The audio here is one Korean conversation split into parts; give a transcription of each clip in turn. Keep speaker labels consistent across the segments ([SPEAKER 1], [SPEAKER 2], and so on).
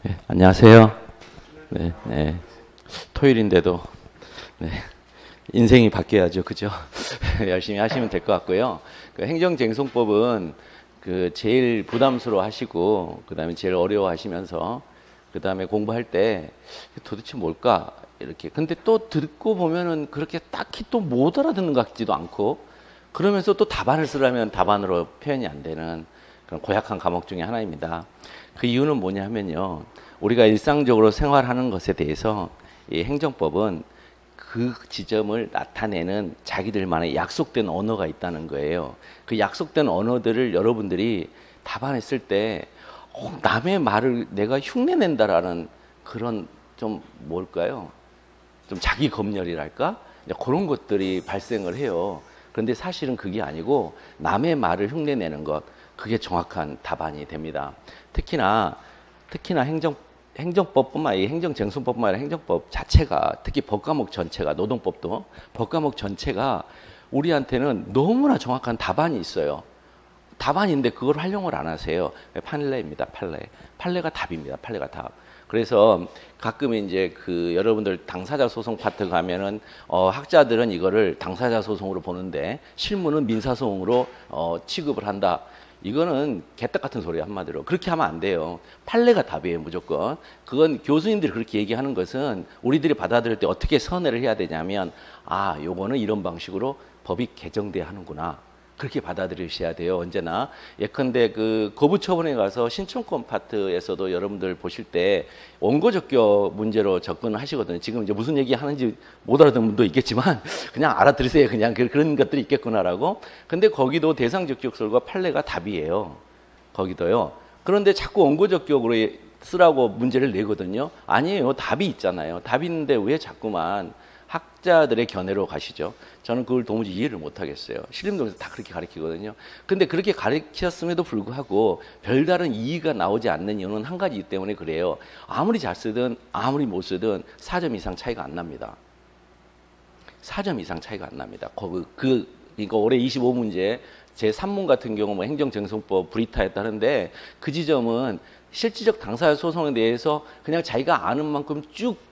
[SPEAKER 1] 네, 안녕하세요. 네, 네. 토요일인데도 네, 인생이 바뀌어야죠, 그죠? 열심히 하시면 될 것 같고요. 그 행정쟁송법은 그 제일 부담스러워하시고 그다음에 제일 어려워하시면서 그다음에 공부할 때 도대체 뭘까 이렇게. 근데 또 듣고 보면은 그렇게 딱히 또 못 알아듣는 것 같지도 않고 그러면서 또 답안을 쓰려면 답안으로 표현이 안 되는 그런 고약한 과목 중에 하나입니다. 그 이유는 뭐냐 하면요. 우리가 일상적으로 생활하는 것에 대해서 이 행정법은 그 지점을 나타내는 자기들만의 약속된 언어가 있다는 거예요. 그 약속된 언어들을 여러분들이 답안에 쓸 때 남의 말을 내가 흉내낸다라는 그런 좀 뭘까요? 좀 자기 검열이랄까? 그런 것들이 발생을 해요. 그런데 사실은 그게 아니고 남의 말을 흉내내는 것, 그게 정확한 답안이 됩니다. 특히나 행정법뿐만 아니라 행정쟁송법뿐만 아니라 행정법 자체가, 특히 법과목 전체가, 노동법도 법과목 전체가 우리한테는 너무나 정확한 답안이 있어요. 답안인데 그걸 활용을 안 하세요. 판례입니다. 판례가 답입니다. 판례가 답. 그래서 가끔 이제 그 여러분들 당사자 소송 파트 가면은 학자들은 이거를 당사자 소송으로 보는데 실무는 민사소송으로 취급을 한다. 이거는 개떡 같은 소리예요, 한마디로. 그렇게 하면 안 돼요. 판례가 답이에요, 무조건. 그건 교수님들이 그렇게 얘기하는 것은 우리들이 받아들일 때 어떻게 선회를 해야 되냐면, 아, 요거는 이런 방식으로 법이 개정돼야 하는구나. 그렇게 받아들이셔야 돼요, 언제나. 예컨대 그 거부처분에 가서 신청권 파트에서도 여러분들 보실 때 원고적격 문제로 접근을 하시거든요. 지금 이제 무슨 얘기 하는지 못 알아듣는 분도 있겠지만 그냥 알아들으세요. 그냥 그런 것들이 있겠구나라고. 근데 거기도 대상적격설과 판례가 답이에요. 거기도요. 그런데 자꾸 원고적격으로 쓰라고 문제를 내거든요. 아니에요. 답이 있잖아요. 답이 있는데 왜 자꾸만 학자들의 견해로 가시죠. 저는 그걸 도무지 이해를 못 하겠어요. 신림동에서 다 그렇게 가르치거든요. 근데 그렇게 가르쳤음에도 불구하고 별다른 이의가 나오지 않는 이유는 한 가지이기 때문에 그래요. 아무리 잘 쓰든 아무리 못 쓰든 4점 이상 차이가 안 납니다. 4점 이상 차이가 안 납니다. 이거 올해 25문제 제 3문 같은 경우 뭐 행정쟁송법 불이타했다는데 그 지점은 실질적 당사자 소송에 대해서 그냥 자기가 아는 만큼 쭉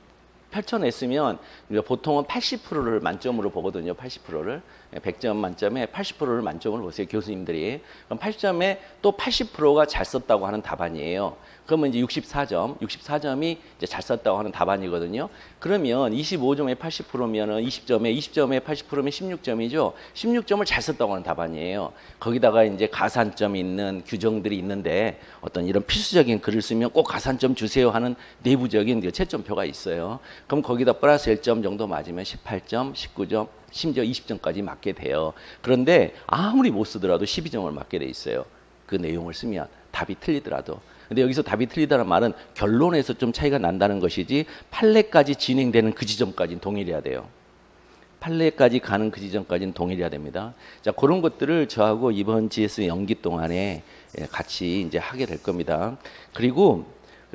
[SPEAKER 1] 펼쳐냈으면 보통은 80%를 만점으로 보거든요. 80%를. 100점 만점에 80%를 만점으로 보세요. 교수님들이. 그럼 80점에 또 80%가 잘 썼다고 하는 답안이에요. 그러면 이제 64점이 이제 잘 썼다고 하는 답안이거든요. 그러면 25점에 80%면은 20점에 80%면 16점이죠. 16점을 잘 썼다고 하는 답안이에요. 거기다가 이제 가산점이 있는 규정들이 있는데 어떤 이런 필수적인 글을 쓰면 꼭 가산점 주세요 하는 내부적인 채점표가 있어요. 그럼 거기다 플러스 1점 정도 맞으면 18점, 19점, 심지어 20점까지 맞게 돼요. 그런데 아무리 못 쓰더라도 12점을 맞게 돼 있어요. 그 내용을 쓰면 답이 틀리더라도. 근데 여기서 답이 틀리다는 말은 결론에서 좀 차이가 난다는 것이지 판례까지 진행되는 그 지점까지는 동일해야 돼요. 판례까지 가는 그 지점까지는 동일해야 됩니다. 자, 그런 것들을 저하고 이번 GS 연기 동안에 같이 이제 하게 될 겁니다. 그리고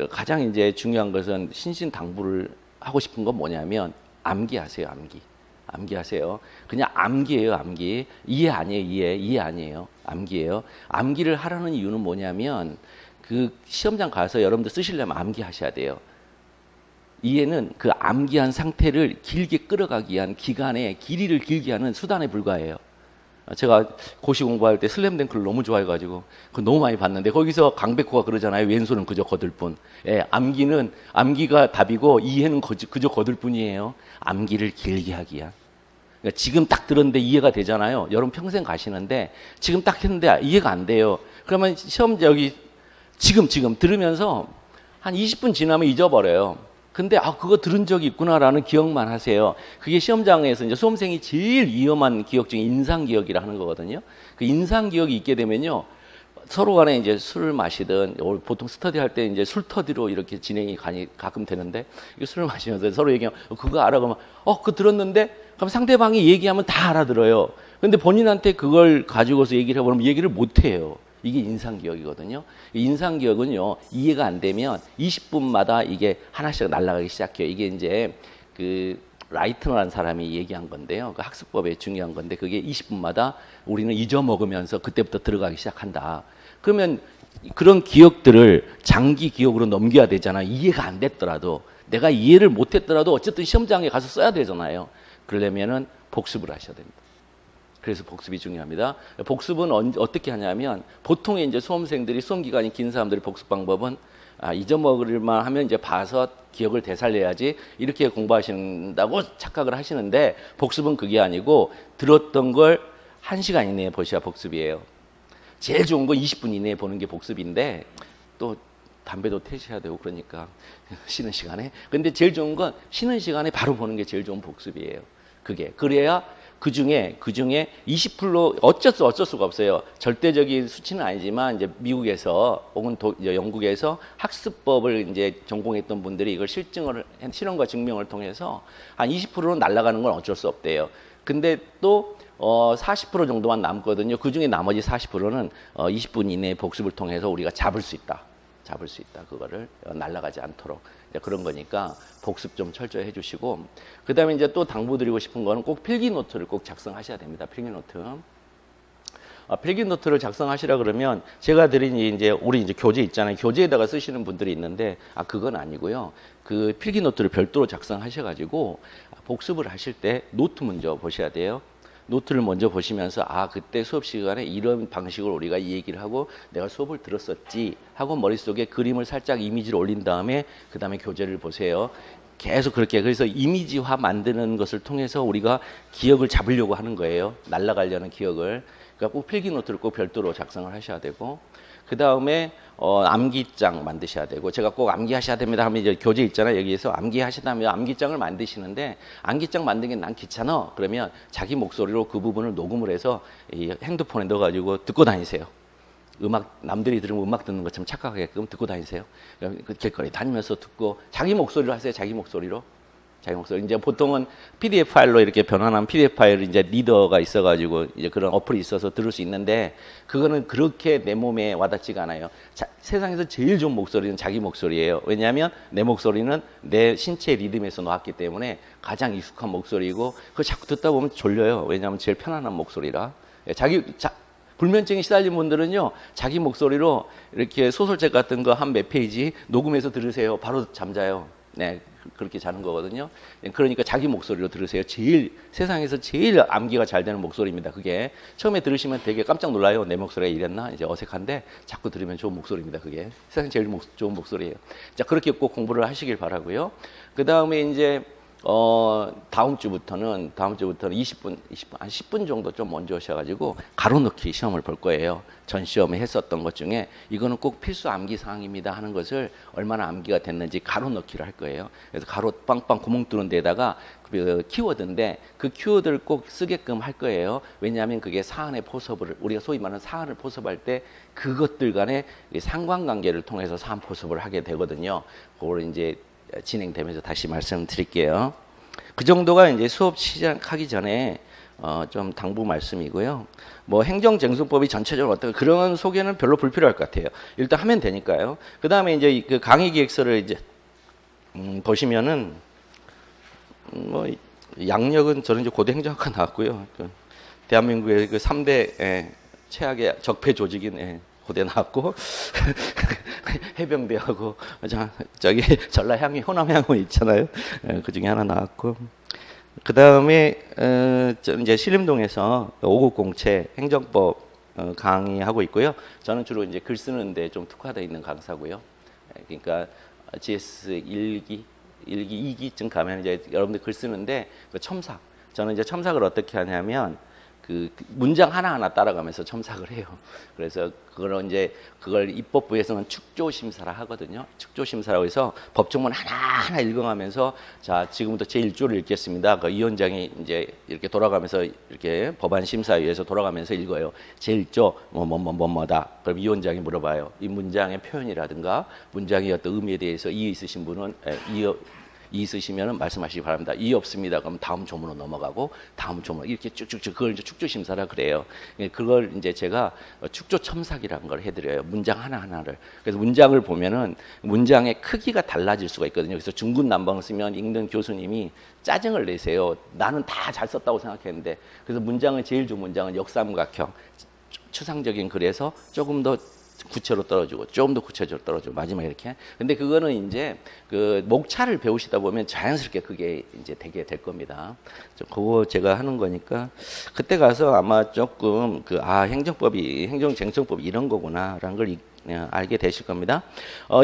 [SPEAKER 1] 가장 이제 중요한 것은 신신당부를 하고 싶은 건 뭐냐면 암기하세요, 암기. 암기하세요. 그냥 암기예요, 암기. 이해 아니에요, 이해 아니에요. 암기예요. 암기를 하라는 이유는 뭐냐면 그 시험장 가서 여러분들 쓰시려면 암기하셔야 돼요. 이해는 그 암기한 상태를 길게 끌어가기 위한 기간의 길이를 길게 하는 수단에 불과해요. 제가 고시 공부할 때 슬램덩크를 너무 좋아해가지고 그 너무 많이 봤는데 거기서 강백호가 그러잖아요. 왼손은 그저 거들 뿐. 예, 암기가 답이고 이해는 그저 거들 뿐이에요. 암기를 길게 하기 위한. 그러니까 지금 딱 들었는데 이해가 되잖아요. 여러분 평생 가시는데 지금 딱 했는데 이해가 안 돼요. 그러면 시험 지금 들으면서 한 20분 지나면 잊어버려요. 근데 그거 들은 적이 있구나라는 기억만 하세요. 그게 시험장에서 이제 수험생이 제일 위험한 기억 중에 인상 기억이라 하는 거거든요. 그 인상 기억이 있게 되면요. 서로 간에 이제 술을 마시든 보통 스터디 할 때 이제 술터디로 이렇게 진행이 가끔 되는데 술을 마시면서 서로 얘기하면 그거 알아? 그러면 그거 들었는데 그럼 상대방이 얘기하면 다 알아들어요. 근데 본인한테 그걸 가지고서 얘기를 해보면 얘기를 못 해요. 이게 인상기억이거든요. 인상기억은요, 이해가 안 되면 20분마다 이게 하나씩 날아가기 시작해요. 이게 이제 그 라이트너라는 사람이 얘기한 건데요. 그 학습법에 중요한 건데 그게 20분마다 우리는 잊어먹으면서 그때부터 들어가기 시작한다. 그러면 그런 기억들을 장기 기억으로 넘겨야 되잖아. 이해가 안 됐더라도 내가 이해를 못 했더라도 어쨌든 시험장에 가서 써야 되잖아요. 그러려면은 복습을 하셔야 됩니다. 그래서 복습이 중요합니다. 복습은 어떻게 하냐면 보통의 이제 수험생들이 수험 기간이 긴 사람들이 복습 방법은 잊어먹을만 하면 이제 봐서 기억을 되살려야지 이렇게 공부하신다고 착각을 하시는데 복습은 그게 아니고 들었던 걸 1시간 이내에 보셔야 복습이에요. 제일 좋은 거 20분 이내에 보는 게 복습인데 또 담배도 태우셔야 되고 그러니까 쉬는 시간에. 근데 제일 좋은 건 쉬는 시간에 바로 보는 게 제일 좋은 복습이에요. 그게 그래야 그 중에 20% 어쩔 수가 없어요. 절대적인 수치는 아니지만 이제 미국에서 혹은 영국에서 학습법을 이제 전공했던 분들이 이걸 실험과 증명을 통해서 한 20%는 날아가는 건 어쩔 수 없대요. 근데 또 40% 정도만 남거든요. 그 중에 나머지 40%는 20분 이내에 복습을 통해서 우리가 잡을 수 있다. 그거를 날아가지 않도록 그런 거니까 복습 좀 철저히 해주시고, 그 다음에 이제 또 당부드리고 싶은 거는 꼭 필기 노트를 꼭 작성하셔야 됩니다. 필기 노트. 필기 노트를 작성하시라 그러면 제가 드린 이제 우리 이제 교재 있잖아요. 교재에다가 쓰시는 분들이 있는데 그건 아니고요. 그 필기 노트를 별도로 작성하셔가지고 복습을 하실 때 노트 먼저 보셔야 돼요. 노트를 먼저 보시면서 그때 수업 시간에 이런 방식으로 우리가 이 얘기를 하고 내가 수업을 들었었지 하고 머릿속에 그림을 살짝 이미지를 올린 다음에 그 다음에 교재를 보세요. 계속 그렇게. 그래서 이미지화 만드는 것을 통해서 우리가 기억을 잡으려고 하는 거예요. 날아가려는 기억을. 그러니까 꼭 필기 노트를 꼭 별도로 작성을 하셔야 되고, 그 다음에 암기장 만드셔야 되고, 제가 꼭 암기하셔야 됩니다 하면 이제 교재 있잖아요. 여기에서 암기하시다면 암기장을 만드시는데, 암기장 만드는 게 난 귀찮아 그러면 자기 목소리로 그 부분을 녹음을 해서 이 핸드폰에 넣어가지고 듣고 다니세요. 남들이 들으면 음악 듣는 것처럼 착각하게끔 듣고 다니세요. 그 길거리 다니면서 듣고 자기 목소리로 하세요. 자기 목소리로. 이제 보통은 PDF 파일로 이렇게 변환한 PDF 파일을 이제 리더가 있어가지고 이제 그런 어플이 있어서 들을 수 있는데, 그거는 그렇게 내 몸에 와닿지가 않아요. 세상에서 제일 좋은 목소리는 자기 목소리예요. 왜냐하면 내 목소리는 내 신체 리듬에서 나왔기 때문에 가장 익숙한 목소리고, 그거 자꾸 듣다 보면 졸려요. 왜냐하면 제일 편안한 목소리라. 불면증에 시달린 분들은요, 자기 목소리로 이렇게 소설책 같은 거 한 몇 페이지 녹음해서 들으세요. 바로 잠자요. 네, 그렇게 자는 거거든요. 그러니까 자기 목소리로 들으세요. 세상에서 제일 암기가 잘 되는 목소리입니다. 그게 처음에 들으시면 되게 깜짝 놀라요. 내 목소리가 이랬나? 이제 어색한데 자꾸 들으면 좋은 목소리입니다. 그게 세상 제일 좋은 목소리예요. 자, 그렇게 꼭 공부를 하시길 바라고요. 그 다음에 이제 다음 주부터는 20분, 한 10분 정도 좀 먼저 오셔가지고 가로넣기 시험을 볼 거예요. 전 시험에 했었던 것 중에 이거는 꼭 필수 암기 사항입니다 하는 것을 얼마나 암기가 됐는지 가로넣기를 할 거예요. 그래서 가로 빵빵 구멍 뚫은 데다가 그 키워드인데 그 키워드를 꼭 쓰게끔 할 거예요. 왜냐하면 그게 사안의 포섭을, 우리가 소위 말하는 사안을 포섭할 때 그것들 간의 상관관계를 통해서 사안 포섭을 하게 되거든요. 그걸 이제 진행되면서 다시 말씀드릴게요. 그 정도가 이제 수업 시작하기 전에 좀 당부 말씀이고요. 뭐 행정쟁송법이 전체적으로 어떻게 그런 소개는 별로 불필요할 것 같아요. 일단 하면 되니까요. 그 다음에 이제 그 강의 기획서를 이제 보시면은 뭐 양력은 저는 이제 고대 행정학과 나왔고요. 대한민국의 그 3대 최악의 적폐 조직인 고대 나왔고 해병대하고 저기 전라향이 호남향은 있잖아요. 그 중에 하나 나왔고, 그 다음에 이제 신림동에서 5급 공채 행정법 강의하고 있고요. 저는 주로 이제 글 쓰는데 좀 특화되어 있는 강사고요. 그러니까 GS 1기, 2기쯤 가면 이제 여러분들 글 쓰는데 그 첨삭. 저는 이제 첨삭을 어떻게 하냐면 그 문장 하나하나 따라가면서 첨삭을 해요. 그래서 그걸 입법부에서는 축조심사라 하거든요. 축조심사라고 해서 법조문 하나하나 읽어가면서 자, 지금부터 제1조를 읽겠습니다. 그 위원장이 이제 이렇게 돌아가면서 이렇게 법안심사위에서 돌아가면서 읽어요. 제1조 뭐다. 그럼 위원장이 물어봐요. 이 문장의 표현이라든가 문장의 어떤 의미에 대해서 이의 있으신 분은 이 있으시면 말씀하시기 바랍니다. 이 없습니다. 그럼 다음 조문으로 넘어가고 다음 조문 이렇게 쭉쭉쭉 그걸 이제 축조심사라 그래요. 그걸 이제 제가 축조첨삭이라는 걸 해드려요. 문장 하나하나를. 그래서 문장을 보면은 문장의 크기가 달라질 수가 있거든요. 그래서 중구난방을 쓰면 읽는 교수님이 짜증을 내세요. 나는 다 잘 썼다고 생각했는데. 그래서 문장은 제일 좋은 문장은 역삼각형 추상적인 글에서 조금 더 구체로 떨어지고 좀 더 구체적으로 떨어지고 마지막에 이렇게. 근데 그거는 이제 그 목차를 배우시다 보면 자연스럽게 그게 이제 되게 될 겁니다. 그거 제가 하는 거니까 그때 가서 아마 조금 그 행정법이 행정쟁성법 이런 거구나라는 걸 알게 되실 겁니다.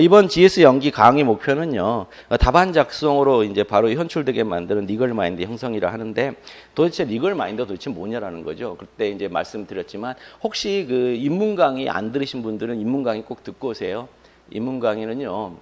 [SPEAKER 1] 이번 GS 연기 강의 목표는요, 답안 작성으로 이제 바로 현출되게 만드는 리걸 마인드 형성이라 하는데, 도대체 리걸 마인드가 도대체 뭐냐라는 거죠. 그때 이제 말씀드렸지만, 혹시 그 입문 강의 안 들으신 분들은 입문 강의 꼭 듣고 오세요. 입문 강의는요,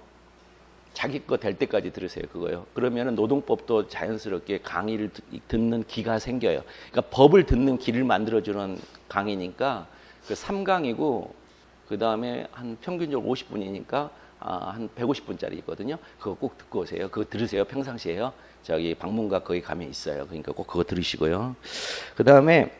[SPEAKER 1] 자기 거 될 때까지 들으세요. 그거요. 그러면은 노동법도 자연스럽게 강의를 듣는 기가 생겨요. 그러니까 법을 듣는 기를 만들어주는 강의니까 그 3강이고, 그 다음에 한 평균적으로 50분이니까 한 150분짜리거든요. 그거 꼭 듣고 오세요. 그거 들으세요. 평상시에요. 저기 방문각 거기 가면 있어요. 그러니까 꼭 그거 들으시고요. 그 다음에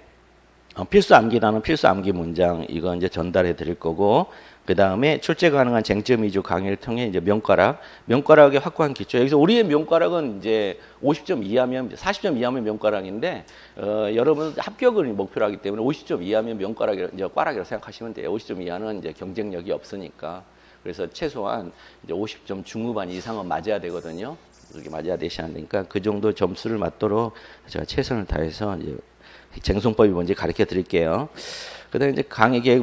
[SPEAKER 1] 필수 암기라는 필수 암기 문장 이거 이제 전달해 드릴 거고, 그 다음에 출제 가능한 쟁점 위주 강의를 통해 이제 명가락의 확고한 기초. 여기서 우리의 명가락은 이제 50점 이하면 40점 이하면 명가락인데 여러분 합격을 목표로 하기 때문에 50점 이하면 명가락이라 이제 꽈락이라고 생각하시면 돼요. 50점 이하는 이제 경쟁력이 없으니까. 그래서 최소한 이제 50점 중후반 이상은 맞아야 되거든요. 그렇게 맞아야 되셔야 되니까 그 정도 점수를 맞도록 제가 최선을 다해서 이제 쟁송법이 뭔지 가르쳐 드릴게요. 그다음에 이제 강의 계획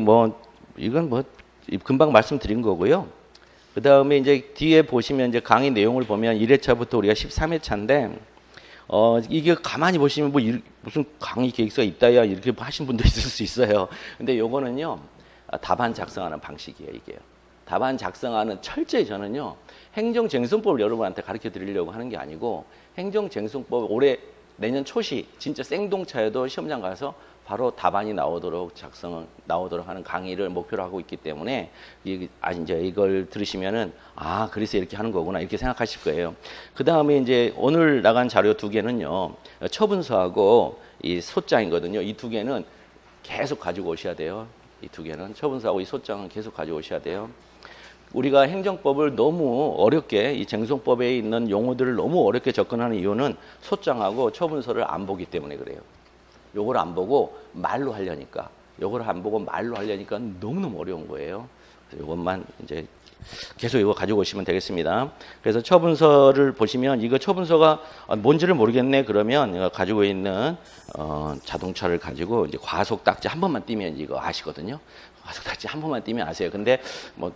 [SPEAKER 1] 이건 금방 말씀드린 거고요. 그 다음에 이제 뒤에 보시면 이제 강의 내용을 보면 1회차부터 우리가 13회차인데, 이게 가만히 보시면 무슨 강의 계획서가 있다야 이렇게 하신 분도 있을 수 있어요. 근데 요거는요, 답안 작성하는 방식이에요, 이게요. 답안 작성하는 철저히 저는요, 행정쟁송법을 여러분한테 가르쳐 드리려고 하는 게 아니고, 행정쟁송법 내년 초시, 진짜 생동차에도 시험장 가서 바로 답안이 나오도록 하는 강의를 목표로 하고 있기 때문에 이제 이걸 들으시면은 그래서 이렇게 하는 거구나 이렇게 생각하실 거예요. 그 다음에 이제 오늘 나간 자료 2개는요, 처분서하고 이 소장이거든요. 이 2개는 계속 가지고 오셔야 돼요. 이 2개는 처분서하고 이 소장은 계속 가지고 오셔야 돼요. 우리가 행정법을 너무 어렵게 이 쟁송법에 있는 용어들을 너무 어렵게 접근하는 이유는 소장하고 처분서를 안 보기 때문에 그래요. 요걸 안 보고 말로 하려니까 너무너무 어려운 거예요. 그래서 요것만 이제 계속 이거 가지고 오시면 되겠습니다. 그래서 처분서를 보시면 이거 처분서가 뭔지를 모르겠네 그러면 가지고 있는 자동차를 가지고 이제 과속 딱지 한 번만 띄면 이거 아시거든요. 과속 딱지 한 번만 띄면 아세요. 근데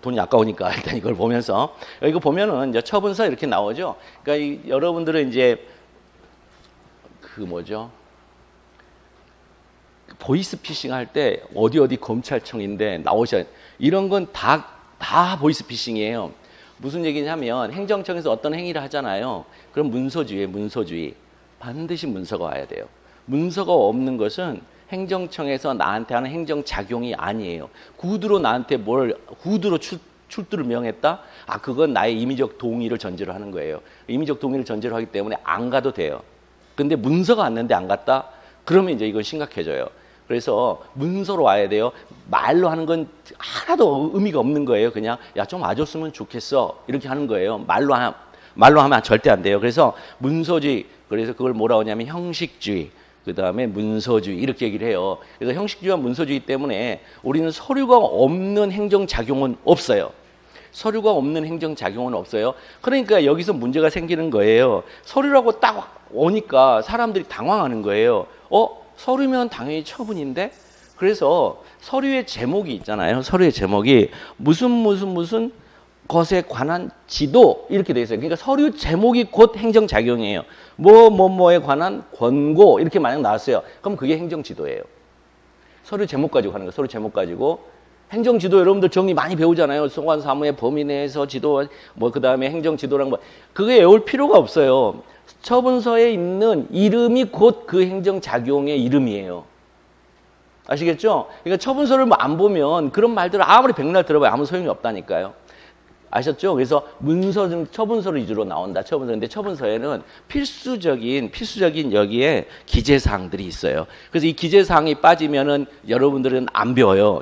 [SPEAKER 1] 돈이 아까우니까 일단 이걸 보면서 이거 보면은 이제 처분서 이렇게 나오죠. 그러니까 여러분들은 이제 보이스피싱 할 때 어디 검찰청인데 나오셔야 이런 건 다 보이스피싱이에요. 무슨 얘기냐면 행정청에서 어떤 행위를 하잖아요. 그럼 문서주의. 반드시 문서가 와야 돼요. 문서가 없는 것은 행정청에서 나한테 하는 행정작용이 아니에요. 구두로 나한테 구두로 출두를 명했다? 그건 나의 임의적 동의를 전제로 하는 거예요. 임의적 동의를 전제로 하기 때문에 안 가도 돼요. 근데 문서가 왔는데 안 갔다? 그러면 이제 이건 심각해져요. 그래서 문서로 와야 돼요. 말로 하는 건 하나도 의미가 없는 거예요. 그냥 좀 와줬으면 좋겠어 이렇게 하는 거예요. 말로 하면 절대 안 돼요. 그래서 문서주의, 그래서 그걸 뭐라고 하냐면 형식주의, 그 다음에 문서주의 이렇게 얘기를 해요. 그래서 형식주의와 문서주의 때문에 우리는 서류가 없는 행정작용은 없어요. 그러니까 여기서 문제가 생기는 거예요. 서류라고 딱 오니까 사람들이 당황하는 거예요. 서류면 당연히 처분인데? 그래서 서류의 제목이 있잖아요. 서류의 제목이 무슨 것에 관한 지도 이렇게 돼 있어요. 그러니까 서류 제목이 곧 행정작용이에요. 뭐에 관한 권고 이렇게 만약 나왔어요. 그럼 그게 행정지도예요. 서류 제목 가지고 하는 거예요. 서류 제목 가지고. 행정지도 여러분들 정리 많이 배우잖아요. 소관 사무의 범위 내에서 지도, 그 다음에 행정지도랑 그게 외울 필요가 없어요. 처분서에 있는 이름이 곧 그 행정작용의 이름이에요. 아시겠죠? 그러니까 처분서를 안 보면 그런 말들을 아무리 백날 들어봐야 아무 소용이 없다니까요. 아셨죠? 그래서 처분서를 위주로 나온다. 근데 처분서에는 필수적인 여기에 기재사항들이 있어요. 그래서 이 기재사항이 빠지면은 여러분들은 안 배워요.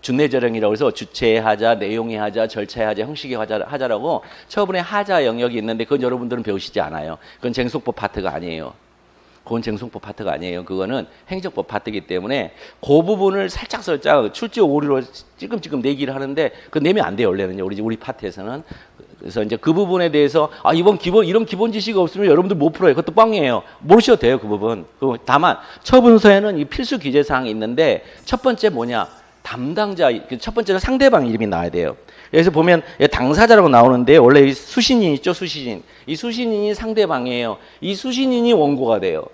[SPEAKER 1] 준내절행이라고 해서 주체의 하자, 내용의 하자, 절차의 하자, 형식의 하자라고 처분의 하자 영역이 있는데 그건 여러분들은 배우시지 않아요. 그건 쟁송법 파트가 아니에요. 그건 쟁송법 파트가 아니에요. 그거는 행정법 파트이기 때문에 그 부분을 살짝 출제 오류로 찔끔찔끔 내기를 하는데 그 내면 안 돼요. 원래는요. 우리 파트에서는. 그래서 이제 그 부분에 대해서 이번 이런 기본 지식이 없으면 여러분들 못 풀어요. 그것도 뻥이에요. 모르셔도 돼요. 그 부분. 다만 처분서에는 이 필수 기재 사항이 있는데 첫 번째 뭐냐? 담당자, 첫 번째는 상대방 이름이 나와야 돼요. 그래서 보면 당사자라고 나오는데 원래 이 수신인 있죠, 수신인. 이 수신인이 상대방이에요. 이 수신인이 원고가 돼요.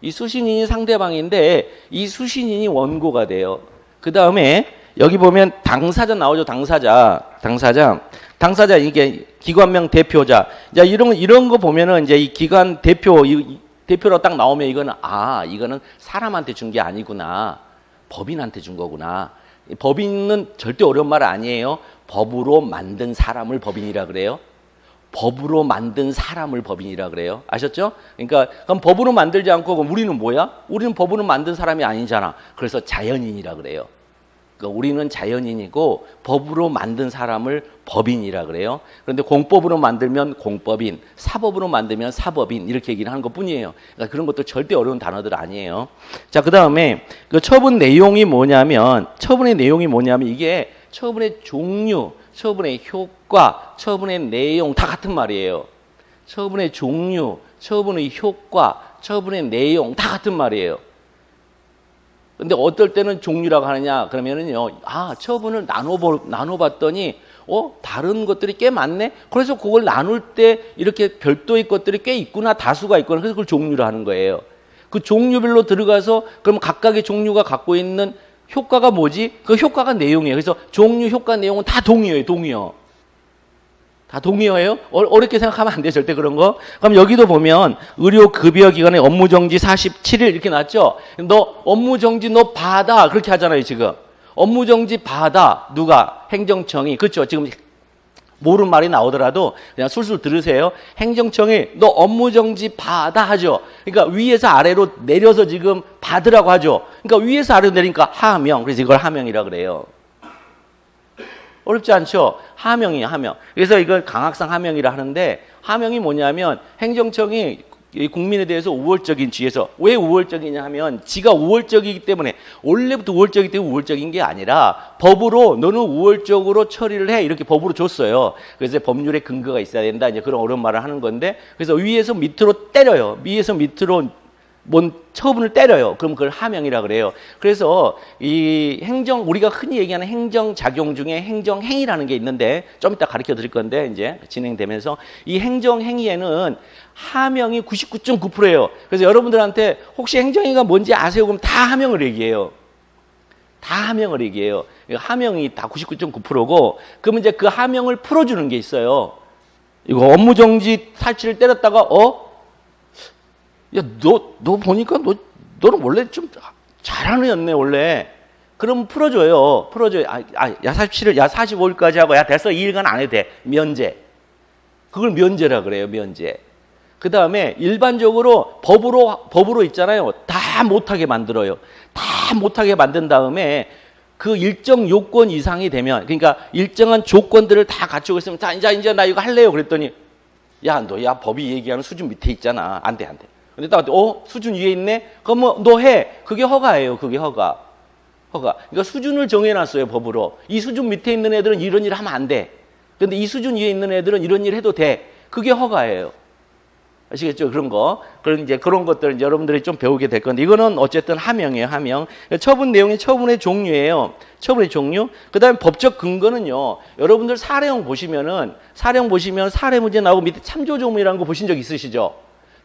[SPEAKER 1] 이 수신인이 상대방인데 이 수신인이 원고가 돼요. 그 다음에 여기 보면 당사자 나오죠, 당사자 이게 기관명 대표자. 자, 이런 거 보면은 이제 이 기관 대표로 딱 나오면 이거는 사람한테 준 게 아니구나. 법인한테 준 거구나. 법인은 절대 어려운 말 아니에요. 법으로 만든 사람을 법인이라 그래요. 법으로 만든 사람을 법인이라 그래요. 아셨죠? 그러니까 그럼 법으로 만들지 않고 그럼 우리는 뭐야? 우리는 법으로 만든 사람이 아니잖아. 그래서 자연인이라 그래요. 그러니까 우리는 자연인이고 법으로 만든 사람을 법인이라 그래요. 그런데 공법으로 만들면 공법인, 사법으로 만들면 사법인 이렇게 얘기를 하는 것뿐이에요. 그러니까 그런 것도 절대 어려운 단어들 아니에요. 자, 그다음에 그 처분의 내용이 뭐냐면 이게 처분의 종류, 처분의 효과, 처분의 내용 다 같은 말이에요. 처분의 종류, 처분의 효과, 처분의 내용 다 같은 말이에요. 근데 어떨 때는 종류라고 하느냐 그러면은요, 처분을 나눠봤더니 다른 것들이 꽤 많네. 그래서 그걸 나눌 때 이렇게 별도의 것들이 꽤 있구나, 다수가 있구나. 그래서 그걸 종류로 하는 거예요. 그 종류별로 들어가서 그럼 각각의 종류가 갖고 있는 효과가 뭐지? 그 효과가 내용이에요. 그래서 종류, 효과, 내용은 다 동의어예요. 다 동의어예요? 어렵게 생각하면 안 돼요. 절대 그런 거. 그럼 여기도 보면 의료급여기관의 업무정지 47일 이렇게 났죠? 너 업무정지 너 받아. 그렇게 하잖아요, 지금. 업무정지 받아. 누가? 행정청이. 그렇죠? 지금 모르는 말이 나오더라도 그냥 술술 들으세요. 행정청이 너 업무정지 받아 하죠. 그러니까 위에서 아래로 내려서 지금 받으라고 하죠. 그러니까 위에서 아래로 내리니까 하명. 그래서 이걸 하명이라 그래요. 어렵지 않죠? 하명이에요, 하명. 그래서 이걸 강학상 하명이라 하는데 하명이 뭐냐면 행정청이 국민에 대해서 우월적인 지에서 왜 우월적이냐 하면 지가 우월적이기 때문에 원래부터 우월적이기 때문에 우월적인 게 아니라 법으로 너는 우월적으로 처리를 해 이렇게 법으로 줬어요. 그래서 법률에 근거가 있어야 된다 이제 그런 어려운 말을 하는 건데 그래서 위에서 밑으로 때려요. 위에서 밑으로 뭔 처분을 때려요. 그럼 그걸 하명이라 그래요. 그래서 이 우리가 흔히 얘기하는 행정작용 중에 행정행위라는 게 있는데 좀 이따 가르쳐 드릴 건데 이제 진행되면서 이 행정행위에는 하명이 99.9%예요. 그래서 여러분들한테 혹시 행정행위가 뭔지 아세요? 그럼 다 하명을 얘기해요. 다 하명을 얘기해요. 하명이 다 99.9%고 그러면 이제 그 하명을 풀어주는 게 있어요. 이거 업무정지 사실을 때렸다가 야, 너 보니까 너는 원래 좀 잘하는 애였네, 원래. 그럼 풀어줘요. 야, 45일까지 하고, 야, 됐어. 2일간 안 해도 돼. 면제. 그걸 면제라 그래요, 면제. 그 다음에 일반적으로 법으로 있잖아요. 다 못하게 만들어요. 다 못하게 만든 다음에 그 일정 요건 이상이 되면, 그러니까 일정한 조건들을 다 갖추고 있으면, 자, 이제 나 이거 할래요. 그랬더니, 야, 법이 얘기하는 수준 밑에 있잖아. 안 돼. 근데 딱 수준 위에 있네? 그럼 너 해. 그게 허가예요. 그게 허가. 그러니까 수준을 정해놨어요. 법으로. 이 수준 밑에 있는 애들은 이런 일 하면 안 돼. 근데 이 수준 위에 있는 애들은 이런 일 해도 돼. 그게 허가예요. 아시겠죠? 그런 거. 그런 것들 이제 여러분들이 좀 배우게 될 건데, 이거는 어쨌든 하명이에요, 하명. 처분 내용이 처분의 종류예요. 처분의 종류. 그 다음에 법적 근거는요, 여러분들 사례형 보시면 사례 문제 나오고 밑에 참조조문이라는 거 보신 적 있으시죠?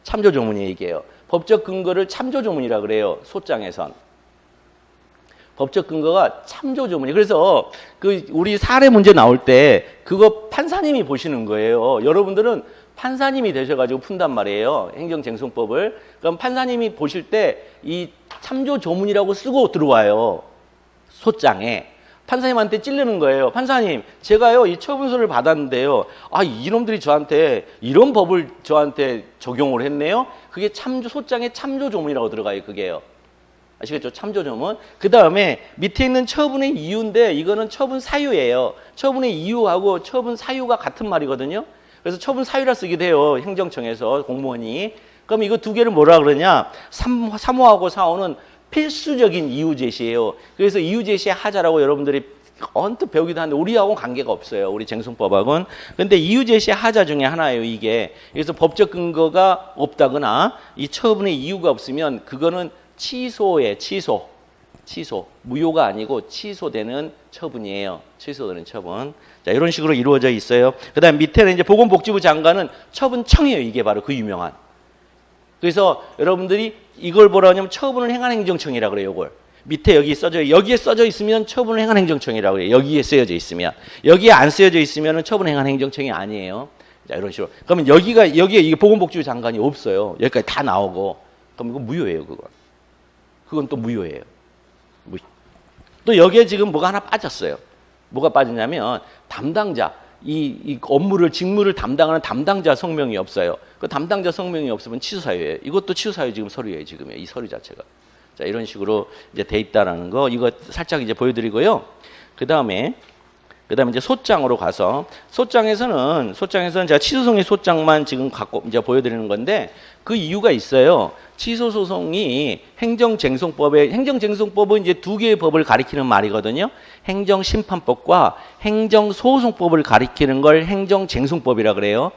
[SPEAKER 1] 참조조문이 얘기해요. 법적 근거를 참조조문이라 그래요. 소장에선. 법적 근거가 참조조문이. 그래서 우리 사례 문제 나올 때 그거 판사님이 보시는 거예요. 여러분들은 판사님이 되셔가지고 푼단 말이에요. 행정쟁송법을. 그럼 판사님이 보실 때 이 참조조문이라고 쓰고 들어와요. 소장에. 판사님한테 찔르는 거예요. 판사님, 제가요, 이 처분서를 받았는데요. 이놈들이 저한테, 이런 법을 저한테 적용을 했네요? 그게 소장에 참조조문이라고 들어가요, 그게요. 아시겠죠? 참조조문. 그 다음에 밑에 있는 처분의 이유인데, 이거는 처분 사유예요. 처분의 이유하고 처분 사유가 같은 말이거든요. 그래서 처분 사유라 쓰기도 해요. 행정청에서 공무원이. 그럼 이거 두 개를 뭐라 그러냐? 3호하고 4호는 필수적인 이유 제시예요. 그래서 이유 제시의 하자라고 여러분들이 언뜻 배우기도 하는데 우리하고는 관계가 없어요. 우리 쟁송법하고는. 근데 이유 제시의 하자 중에 하나예요, 이게. 그래서 법적 근거가 없다거나 이 처분의 이유가 없으면 그거는 취소예요. 취소. 무효가 아니고 취소되는 처분이에요. 취소되는 처분. 자, 이런 식으로 이루어져 있어요. 그다음 밑에는 이제 보건복지부 장관은 처분청이에요. 이게 바로 그 유명한. 그래서 여러분들이 이걸 뭐라 하냐면 처분을 행한 행정청이라고 그래요. 이걸. 밑에 여기에 써져 있으면 처분을 행한 행정청이라고 그래요. 여기에 쓰여져 있으면. 여기에 안 쓰여져 있으면 처분을 행한 행정청이 아니에요. 자, 이런 식으로. 그러면 여기에 이게 보건복지부 장관이 없어요. 여기까지 다 나오고. 그럼 이거 무효예요, 그건. 그건 또 무효예요. 또 여기에 지금 뭐가 하나 빠졌어요. 뭐가 빠졌냐면 담당자, 이 업무를, 직무를 담당하는 담당자 성명이 없어요. 그 담당자 성명이 없으면 취소 사유예요. 이것도 취소 사유 지금 서류예요, 지금요. 이 서류 자체가. 자, 이런 식으로 이제 돼 있다라는 거, 이거 살짝 이제 보여드리고요. 그 다음에 이제 소장으로 가서, 소장에서는 제가 취소송의 소장만 지금 갖고 이제 보여드리는 건데, 그 이유가 있어요. 취소소송이 행정쟁송법은 이제 두 개의 법을 가리키는 말이거든요. 행정심판법과 행정소송법을 가리키는 걸 행정쟁송법이라 그래요.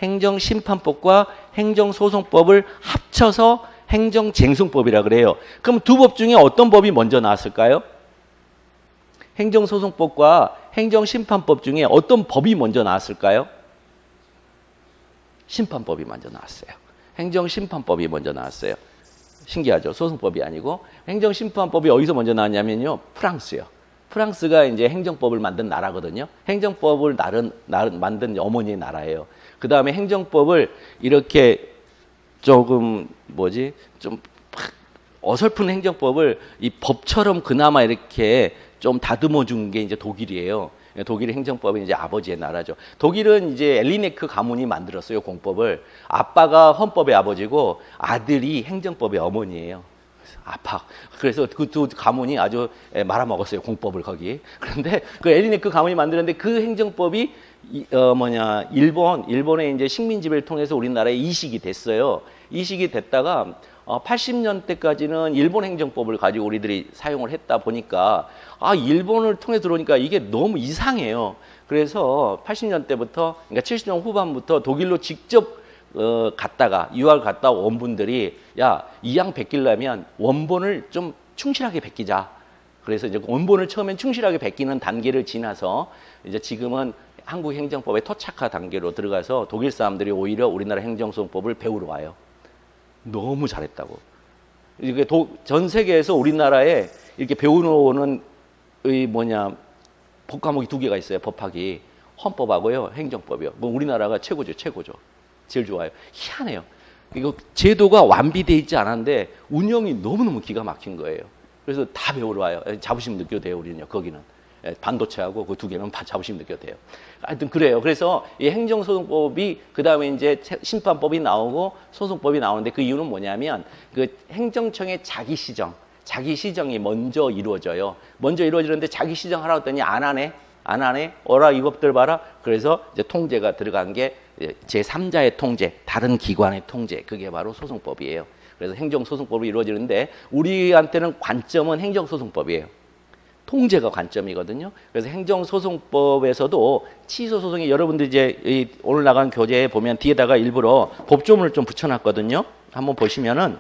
[SPEAKER 1] 행정심판법과 행정소송법을 합쳐서 행정쟁송법이라 그래요. 그럼 두 법 중에 어떤 법이 먼저 나왔을까요? 행정소송법과 행정심판법 중에 어떤 법이 먼저 나왔을까요? 심판법이 먼저 나왔어요. 행정심판법이 먼저 나왔어요. 신기하죠? 소송법이 아니고. 행정심판법이 어디서 먼저 나왔냐면요. 프랑스요. 프랑스가 이제 행정법을 만든 나라거든요. 행정법을 만든 어머니의 나라예요. 그 다음에 행정법을 이렇게 조금 좀 어설픈 행정법을 이 법처럼 그나마 이렇게 좀 다듬어 준 게 이제 독일이에요. 독일의 행정법이 이제 아버지의 나라죠. 독일은 이제 엘리네크 가문이 만들었어요, 공법을. 아빠가 헌법의 아버지고 아들이 행정법의 어머니예요. 그래서 그 두 가문이 아주 말아먹었어요, 공법을 거기. 그런데 그 엘리네크 가문이 만들었는데 그 행정법이 일본의 이제 식민지배를 통해서 우리나라에 이식이 됐어요. 이식이 됐다가 80년대까지는 일본 행정법을 가지고 우리들이 사용을 했다 보니까 일본을 통해 들어오니까 이게 너무 이상해요. 그래서 80년대부터, 그러니까 70년 후반부터 독일로 직접 유학을 갔다 온 분들이 이양 베끼려면 원본을 좀 충실하게 베끼자. 그래서 이제 원본을 처음엔 충실하게 베끼는 단계를 지나서 이제 지금은 한국 행정법의 토착화 단계로 들어가서 독일 사람들이 오히려 우리나라 행정소송법을 배우러 와요. 너무 잘했다고. 이게 전 세계에서 우리나라에 이렇게 배우는 법과목이 두 개가 있어요. 법학이. 헌법하고요, 행정법이요. 우리나라가 최고죠. 제일 좋아요. 희한해요. 이거 제도가 완비되어 있지 않았는데 운영이 너무너무 기가 막힌 거예요. 그래서 다 배우러 와요. 자부심 느껴도 돼요, 우리는요, 거기는. 반도체하고 그 두 개는 자부심 느껴도 돼요. 하여튼 그래요. 그래서 이 행정소송법이 그 다음에 이제 심판법이 나오고 소송법이 나오는데 그 이유는 뭐냐면 그 행정청의 자기시정이 먼저 이루어져요. 먼저 이루어지는데 자기시정 하라고 했더니 안 하네. 어라 이것들 봐라. 그래서 이제 통제가 들어간 게 제3자의 통제, 다른 기관의 통제. 그게 바로 소송법이에요. 그래서 행정소송법이 이루어지는데 우리한테는 관점은 행정소송법이에요. 통제가 관점이거든요. 그래서 행정소송법에서도 취소소송이 여러분들 이제 오늘 나간 교재에 보면 뒤에다가 일부러 법조문을 좀 붙여놨거든요. 한번 보시면은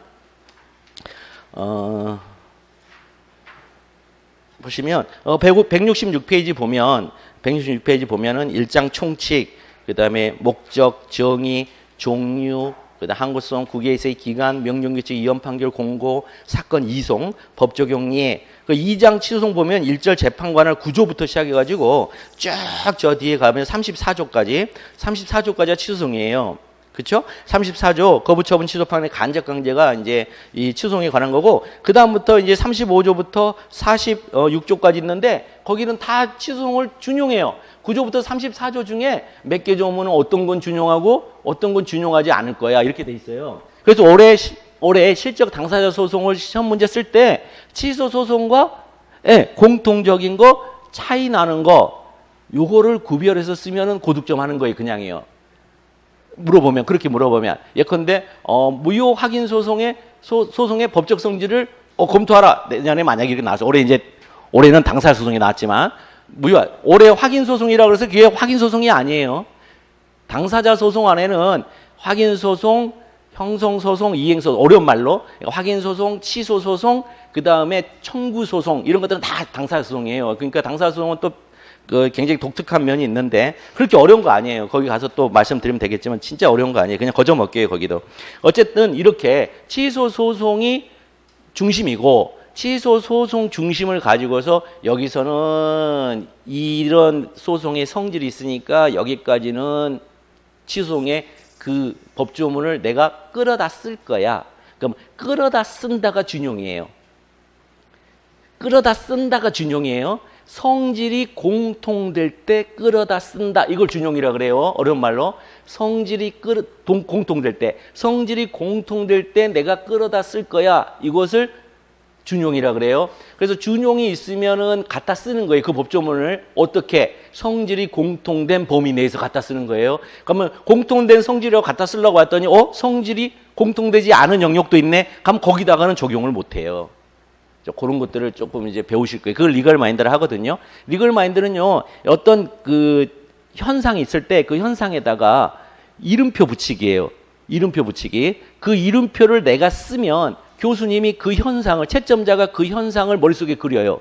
[SPEAKER 1] 보시면 166페이지 보면은 일장 총칙, 그다음에 목적, 정의, 종류, 그다음 항구성, 국외에서의 기간, 명령규칙, 이혼 판결, 공고, 사건 이송, 법 적용예. 그 2장 취소송 보면 1절 재판관할 구조부터 시작해가지고 쭉 저 뒤에 가면 34조까지가 취소송이에요. 그렇죠? 34조 거부처분 취소판의 간접강제가 이제 이 취소송에 관한 거고, 그 다음부터 이제 35조부터 46조까지 있는데 거기는 다 취소송을 준용해요. 구조부터 34조 중에 몇 개 조문은 어떤 건 준용하고 어떤 건 준용하지 않을 거야, 이렇게 돼 있어요. 그래서 올해 실적 당사자 소송을 시험 문제 쓸 때 취소 소송과 공통적인 거 차이 나는 거 요거를 구별해서 쓰면은 고득점 하는 거예요, 그냥이요. 물어보면, 그렇게 물어보면, 예컨대, 무효 확인 소송의 법적 성질을 검토하라. 내년에 만약에 이렇게 나와서, 올해는 당사자 소송이 나왔지만, 올해 확인 소송이라고 해서 그게 확인 소송이 아니에요. 당사자 소송 안에는 확인 소송, 형성 소송, 이행 소송, 어려운 말로 확인 소송, 취소 소송, 그 다음에 청구 소송 이런 것들은 다 당사자 소송이에요. 그러니까 당사자 소송은 또 굉장히 독특한 면이 있는데 그렇게 어려운 거 아니에요. 거기 가서 또 말씀드리면 되겠지만 진짜 어려운 거 아니에요. 그냥 거저 먹게요, 거기도. 어쨌든 이렇게 취소 소송이 중심이고 취소 소송 중심을 가지고서 여기서는 이런 소송의 성질이 있으니까 여기까지는 취소송의 그 법조문을 내가 끌어다 쓸 거야. 그럼 끌어다 쓴다가 준용이에요. 끌어다 쓴다가 준용이에요. 성질이 공통될 때 끌어다 쓴다. 이걸 준용이라 그래요. 어려운 말로. 성질이 공통될 때. 성질이 공통될 때 내가 끌어다 쓸 거야. 이것을 준용이라 그래요. 그래서 준용이 있으면은 갖다 쓰는 거예요. 그 법조문을 어떻게 성질이 공통된 범위 내에서 갖다 쓰는 거예요. 그러면 공통된 성질이라고 갖다 쓰려고 했더니 성질이 공통되지 않은 영역도 있네. 그럼 거기다가는 적용을 못 해요. 그런 것들을 조금 이제 배우실 거예요. 그걸 리걸 마인드를 하거든요. 리걸 마인드는요. 어떤 그 현상이 있을 때 그 현상에다가 이름표 붙이기예요. 이름표 붙이기. 그 이름표를 내가 쓰면 교수님이 그 현상을, 채점자가 그 현상을 머릿속에 그려요.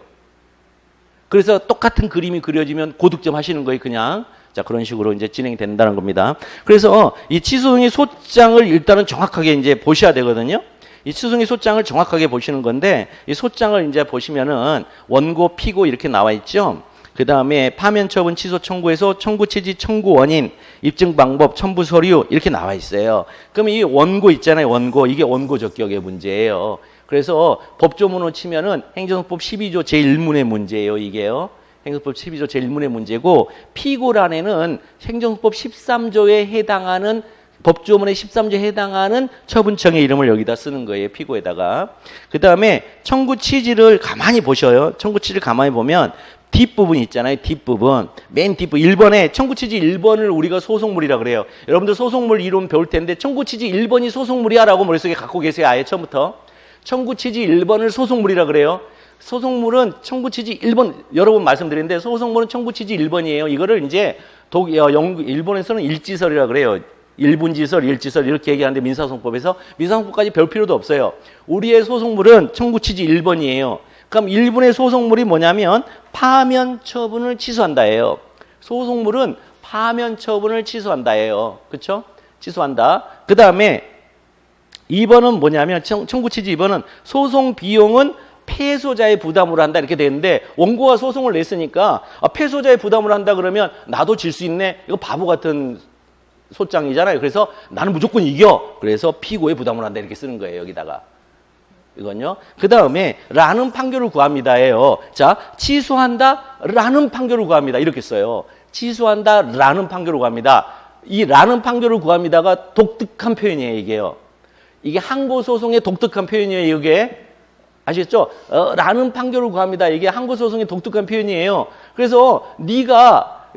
[SPEAKER 1] 그래서 똑같은 그림이 그려지면 고득점 하시는 거예요, 그냥. 자, 그런 식으로 이제 진행이 된다는 겁니다. 그래서 이 취소송의 소장을 일단은 정확하게 이제 보셔야 되거든요. 이 취소송의 소장을 정확하게 보시는 건데, 이 소장을 이제 보시면은 원고, 피고 이렇게 나와 있죠. 그 다음에 파면 처분 취소 청구에서 청구 취지, 청구 원인, 입증 방법, 첨부 서류 이렇게 나와 있어요. 그럼 이 원고 있잖아요. 원고. 이게 원고 적격의 문제예요. 그래서 법조문으로 치면은 행정소송법 12조 제1문의 문제예요. 이게요. 행정소송법 12조 제1문의 문제고 피고란에는 행정소송법 13조에 해당하는 법조문의 13조에 해당하는 처분청의 이름을 여기다 쓰는 거예요. 피고에다가. 그 다음에 청구 취지를 가만히 보셔요. 청구 취지를 가만히 보면 뒷부분 있잖아요. 뒷부분. 맨 뒷부분. 1번에 청구 취지 1번을 우리가 소송물이라 그래요. 여러분들 소송물 이론 배울 텐데 청구 취지 1번이 소송물이야 라고 머릿속에 갖고 계세요. 아예 처음부터. 청구 취지 1번을 소송물이라 그래요. 소송물은 청구 취지 1번 여러 번 말씀드렸는데 소송물은 청구 취지 1번이에요. 이거를 이제 일본에서는 일지설이라 그래요. 1분지설, 일지설 이렇게 얘기하는데 민사소송법에서 민사소송법까지 배울 필요도 없어요. 우리의 소송물은 청구 취지 1번이에요. 그럼 1분의 소송물이 뭐냐면 파면 처분을 취소한다예요. 소송물은 파면 처분을 취소한다예요. 그렇죠? 취소한다. 그 다음에 2번은 뭐냐면 청구 취지 2번은 소송 비용은 패소자의 부담으로 한다 이렇게 되는데 원고가 소송을 냈으니까 패소자의 부담으로 한다 그러면 나도 질 수 있네. 이거 바보 같은 소장이잖아요. 그래서 나는 무조건 이겨. 그래서 피고의 부담을 한다 이렇게 쓰는 거예요. 여기다가. 이건요. 그 다음에 라는 판결을 구합니다예요. 자, 취소한다 라는 판결을 구합니다. 이렇게 써요. 취소한다 라는 판결을 구합니다. 이 라는 판결을 구합니다가 독특한 표현이에요. 이게요. 이게 항고소송의 독특한 표현이에요. 이게. 아시겠죠? 라는 판결을 구합니다. 이게 항고소송의 독특한 표현이에요. 그래서 네가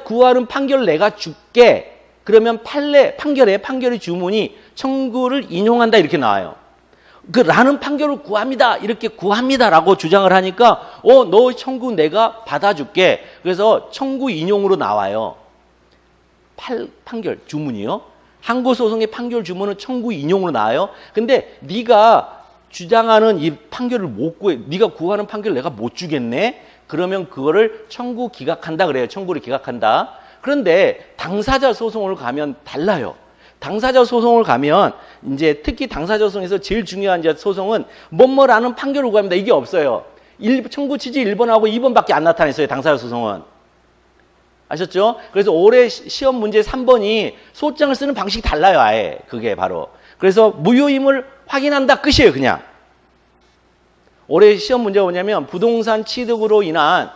[SPEAKER 1] 구하는 판결을 내가 줄게. 그러면 판결의 주문이 청구를 인용한다 이렇게 나와요. 그 라는 판결을 구합니다. 이렇게 구합니다라고 주장을 하니까 너 청구 내가 받아줄게. 그래서 청구 인용으로 나와요. 판결 주문이요. 항고소송의 판결 주문은 청구 인용으로 나와요. 근데 네가 주장하는 이 판결을 못 구해. 네가 구하는 판결을 내가 못 주겠네. 그러면 그거를 청구 기각한다 그래요. 청구를 기각한다. 그런데 당사자 소송을 가면 달라요. 당사자 소송을 가면 이제 특히 당사자 소송에서 제일 중요한 이제 소송은 뭐뭐라는 판결을 구합니다. 이게 없어요. 청구 취지 1번하고 2번밖에 안 나타났어요. 당사자 소송은. 아셨죠? 그래서 올해 시험 문제 3번이 소장을 쓰는 방식이 달라요. 아예. 그게 바로. 그래서 무효임을 확인한다 끝이에요. 그냥. 올해 시험 문제가 뭐냐면 부동산 취득으로 인한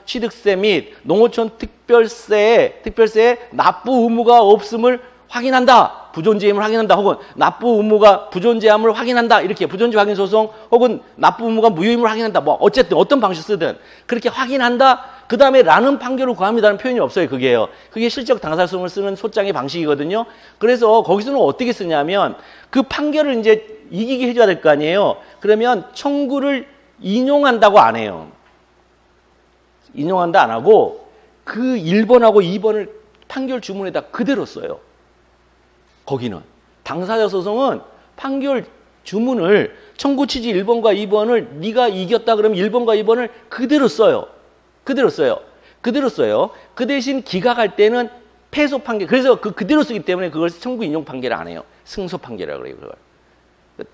[SPEAKER 1] 취득세 및 농어촌 특별세에 납부 의무가 없음을 확인한다. 부존재임을 확인한다. 혹은 납부 의무가 부존재함을 확인한다. 이렇게 부존재 확인 소송 혹은 납부 의무가 무효임을 확인한다. 뭐 어쨌든 어떤 방식 쓰든 그렇게 확인한다. 그 다음에 라는 판결을 구합니다라는 표현이 없어요. 그게요. 그게 실적 당사소송을 쓰는 소장의 방식이거든요. 그래서 거기서는 어떻게 쓰냐면 그 판결을 이제 이기게 해줘야 될 거 아니에요. 그러면 청구를 인용한다고 안 해요. 인용한다 안 하고 그 1번하고 2번을 판결 주문에다 그대로 써요. 거기는 당사자 소송은 판결 주문을 청구 취지 1번과 2번을 네가 이겼다 그러면 1번과 2번을 그대로 써요. 그대로 써요. 그대로 써요. 그 대신 기각할 때는 패소 판결. 그래서 그대로 쓰기 때문에 그걸 청구 인용 판결을 안 해요. 승소 판결이라고 그래요. 그걸.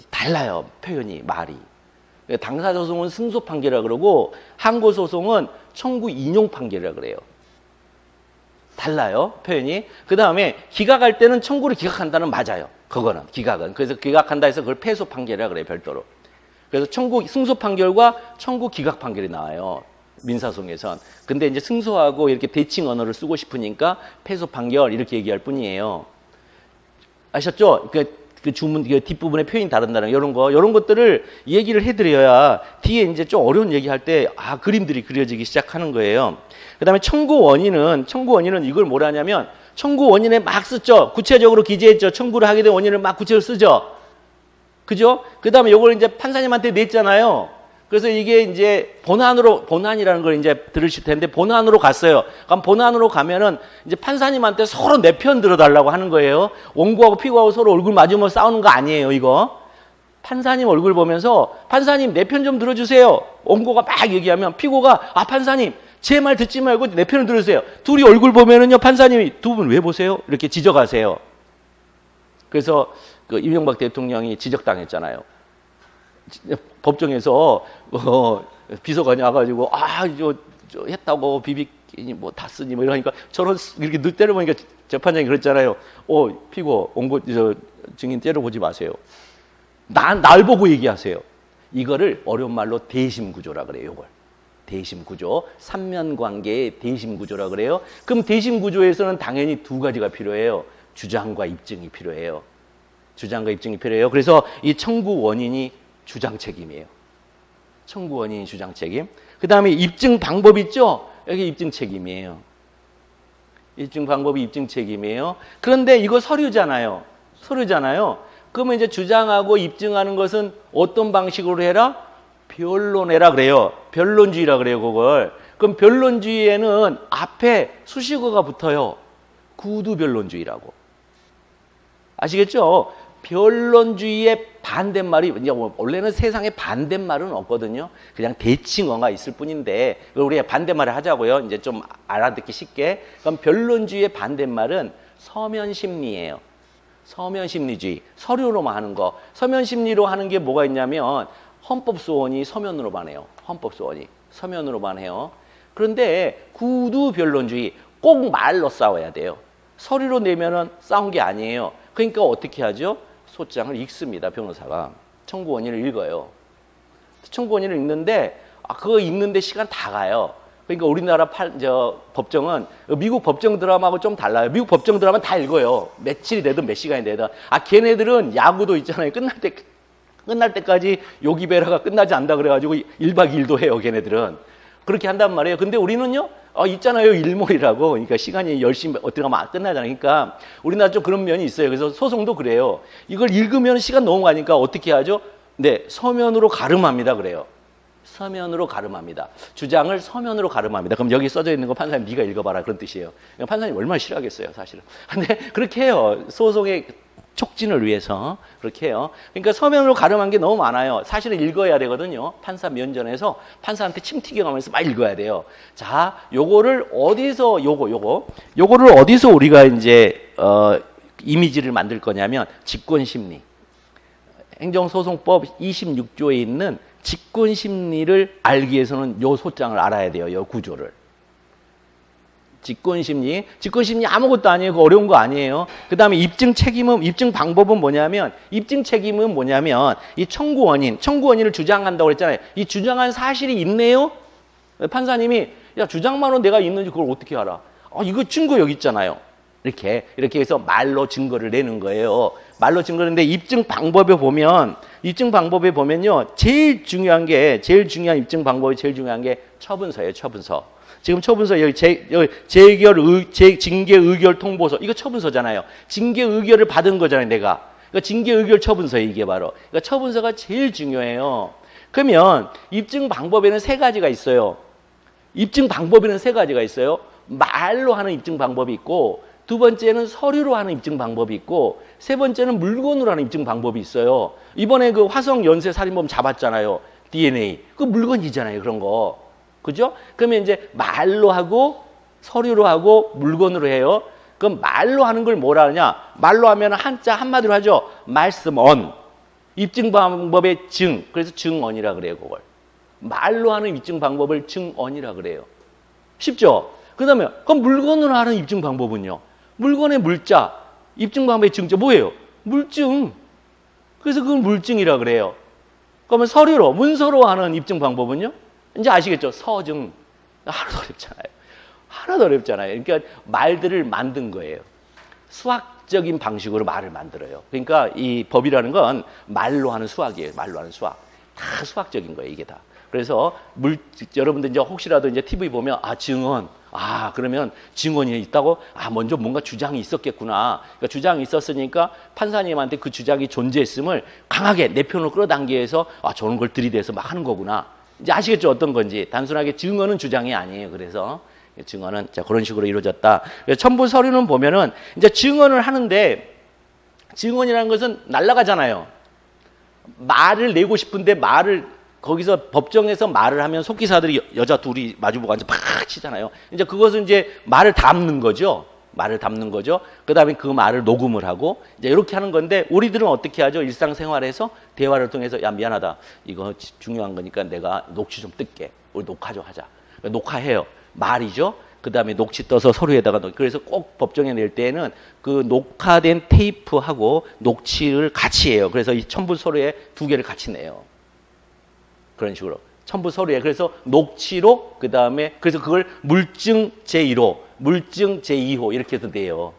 [SPEAKER 1] 달라요. 표현이 말이. 당사자 소송은 승소 판결이라고 그러고 항고 소송은 청구 인용 판결이라고 그래요. 달라요. 표현이. 그 다음에 기각할 때는 청구를 기각한다는 맞아요. 그거는 기각은. 그래서 기각한다 해서 그걸 패소 판결이라고 그래요. 별도로. 그래서 청구 승소 판결과 청구 기각 판결이 나와요. 민사소송에선. 근데 이제 승소하고 이렇게 대칭 언어를 쓰고 싶으니까 패소 판결 이렇게 얘기할 뿐이에요. 아셨죠? 그 주문 그 뒷부분에 표현이 다른다는 이런 것들을 얘기를 해드려야 뒤에 이제 좀 어려운 얘기할 때 그림들이 그려지기 시작하는 거예요. 그다음에 청구 원인은 이걸 뭐라 하냐면 청구 원인에 막 쓰죠. 구체적으로 기재했죠. 청구를 하게 된 원인을 막 구체적으로 쓰죠. 그죠? 그다음에 요걸 이제 판사님한테 냈잖아요. 그래서 이게 이제 본안이라는 걸 이제 들으실 텐데 본안으로 갔어요. 그럼 본안으로 가면은 이제 판사님한테 서로 내 편 들어달라고 하는 거예요. 원고하고 피고하고 서로 얼굴 마주보면 싸우는 거 아니에요, 이거. 판사님 얼굴 보면서 판사님 내 편 좀 들어주세요. 원고가 막 얘기하면 피고가 판사님 제 말 듣지 말고 내 편을 들으세요. 둘이 얼굴 보면은요 판사님이 두 분 왜 보세요? 이렇게 지적하세요. 그래서 그 이명박 대통령이 지적당했잖아요. 법정에서 비서관이 와가지고 저 했다고 비비끼니 뭐 다 쓰니 뭐 이러니까 저는 이렇게 때려보니까 재판장이 그랬잖아요. 피고 원고 증인 때려보지 마세요. 날 보고 얘기하세요. 이거를 어려운 말로 대심구조라 그래요. 요걸 대심구조, 삼면관계의 대심구조라 그래요. 그럼 대심구조에서는 당연히 두 가지가 필요해요. 주장과 입증이 필요해요. 주장과 입증이 필요해요. 그래서 이 청구 원인이 주장 책임이에요. 청구 원인이 주장 책임. 그 다음에 입증 방법 있죠? 여기 입증 책임이에요. 입증 방법이 입증 책임이에요. 그런데 이거 서류잖아요. 그러면 이제 주장하고 입증하는 것은 어떤 방식으로 해라? 변론해라 그래요. 변론주의라 그래요, 그걸. 그럼 변론주의에는 앞에 수식어가 붙어요. 구두변론주의라고. 아시겠죠? 변론주의의 반대말이 원래는 세상에 반대말은 없거든요. 그냥 대칭어가 있을 뿐인데 우리가 반대말을 하자고요. 이제 좀 알아듣기 쉽게. 그럼 변론주의의 반대말은 서면심리예요. 서면심리주의. 서류로만 하는 거. 서면심리로 하는 게 뭐가 있냐면 헌법소원이 서면으로만 해요. 헌법소원이 서면으로만 해요. 그런데 구두변론주의 꼭 말로 싸워야 돼요. 서류로 내면은 싸운 게 아니에요. 그러니까 어떻게 하죠? 소장을 읽습니다. 변호사가. 청구 원인을 읽어요. 청구 원인을 읽는데 그거 읽는데 시간 다 가요. 그러니까 우리나라 법정은 미국 법정 드라마하고 좀 달라요. 미국 법정 드라마는 다 읽어요. 며칠이 되든 몇 시간이 되든. 걔네들은 야구도 있잖아요. 끝날 때까지 요기베라가 끝나지 않는다 그래가지고 1박 2일도 해요. 걔네들은. 그렇게 한단 말이에요. 근데 우리는요, 있잖아요. 일몰이라고. 그러니까 시간이 10시 어떻게 하면 끝나잖아요. 그러니까 우리나라 좀 그런 면이 있어요. 그래서 소송도 그래요. 이걸 읽으면 시간 너무 가니까 어떻게 하죠? 네, 서면으로 가름합니다. 그래요. 서면으로 가름합니다. 주장을 서면으로 가름합니다. 그럼 여기 써져 있는 거 판사님 네가 읽어봐라. 그런 뜻이에요. 판사님 얼마나 싫어하겠어요. 사실은. 근데 그렇게 해요. 소송의 촉진을 위해서 그렇게 해요. 그러니까 서면으로 가름한 게 너무 많아요. 사실은 읽어야 되거든요. 판사 면전에서 판사한테 침 튀겨가면서 막 읽어야 돼요. 자, 요거를 어디서 요거를 어디서 우리가 이제 이미지를 만들 거냐면 직권심리. 행정소송법 26조에 있는 직권심리를 알기 위해서는 요 소장을 알아야 돼요. 요 구조를. 직권심리 아무것도 아니에요. 그거 어려운 거 아니에요. 그 다음에 입증 방법은 뭐냐면, 이 청구 원인을 주장한다고 그랬잖아요. 이 주장한 사실이 있네요? 판사님이, 주장만으로 내가 있는지 그걸 어떻게 알아? 이거 증거 여기 있잖아요. 이렇게 해서 말로 증거를 내는 거예요. 말로 증거를 내는데 입증 방법에 보면요. 제일 중요한 입증 방법이 제일 중요한 게 처분서예요, 처분서. 지금 처분서 여기 징계 의결 통보서 이거 처분서잖아요. 징계 의결을 받은 거잖아요, 내가. 그러니까 징계 의결 처분서예요, 이게 바로. 그러니까 처분서가 제일 중요해요. 그러면 입증 방법에는 세 가지가 있어요. 말로 하는 입증 방법이 있고, 두 번째는 서류로 하는 입증 방법이 있고, 세 번째는 물건으로 하는 입증 방법이 있어요. 이번에 그 화성 연쇄 살인범 잡았잖아요. DNA. 그 물건이잖아요, 그런 거. 그죠? 그러면 이제 말로 하고, 서류로 하고, 물건으로 해요. 그럼 말로 하는 걸 뭐라 하느냐? 말로 하면 한자 한마디로 하죠. 말씀언. 입증 방법의 증. 그래서 증언이라 그래요, 그걸. 말로 하는 입증 방법을 증언이라 그래요. 쉽죠? 그 다음에, 그럼 물건으로 하는 입증 방법은요? 물건의 물자, 입증 방법의 증자, 뭐예요? 물증. 그래서 그걸 물증이라 그래요. 그러면 서류로, 문서로 하는 입증 방법은요? 이제 아시겠죠? 서증. 하나도 어렵잖아요. 그러니까 말들을 만든 거예요. 수학적인 방식으로 말을 만들어요. 그러니까 이 법이라는 건 말로 하는 수학이에요. 말로 하는 수학. 다 수학적인 거예요, 이게 다. 그래서 여러분들 이제 혹시라도 이제 TV 보면 증언. 그러면 증언이 있다고? 먼저 뭔가 주장이 있었겠구나. 그러니까 주장이 있었으니까 판사님한테 그 주장이 존재했음을 강하게 내 편으로 끌어당기기 위해서 저런 걸 들이대서 막 하는 거구나. 이제 아시겠죠? 어떤 건지. 단순하게 증언은 주장이 아니에요. 그래서 증언은 그런 식으로 이루어졌다. 첨부 서류는 보면은 이제 증언을 하는데 증언이라는 것은 날아가잖아요. 말을 내고 싶은데 거기서 법정에서 말을 하면 속기사들이 여자 둘이 마주보고 앉아 팍 치잖아요. 이제 그것은 이제 말을 담는 거죠. 그 다음에 그 말을 녹음을 하고 이제 이렇게 하는 건데 우리들은 어떻게 하죠? 일상생활에서 대화를 통해서 미안하다. 이거 중요한 거니까 내가 녹취 좀 뜰게. 우리 녹화 좀 하자. 녹화해요. 말이죠. 그 다음에 녹취 떠서 서류에다가 그래서 꼭 법정에 낼 때에는 그 녹화된 테이프하고 녹취를 같이 해요. 그래서 이 첨부 서류에 두 개를 같이 내요. 그런 식으로 첨부 서류에 그래서 녹취로 그 다음에 그래서 그걸 물증 제1호, 물증 제2호 이렇게 해서 돼요.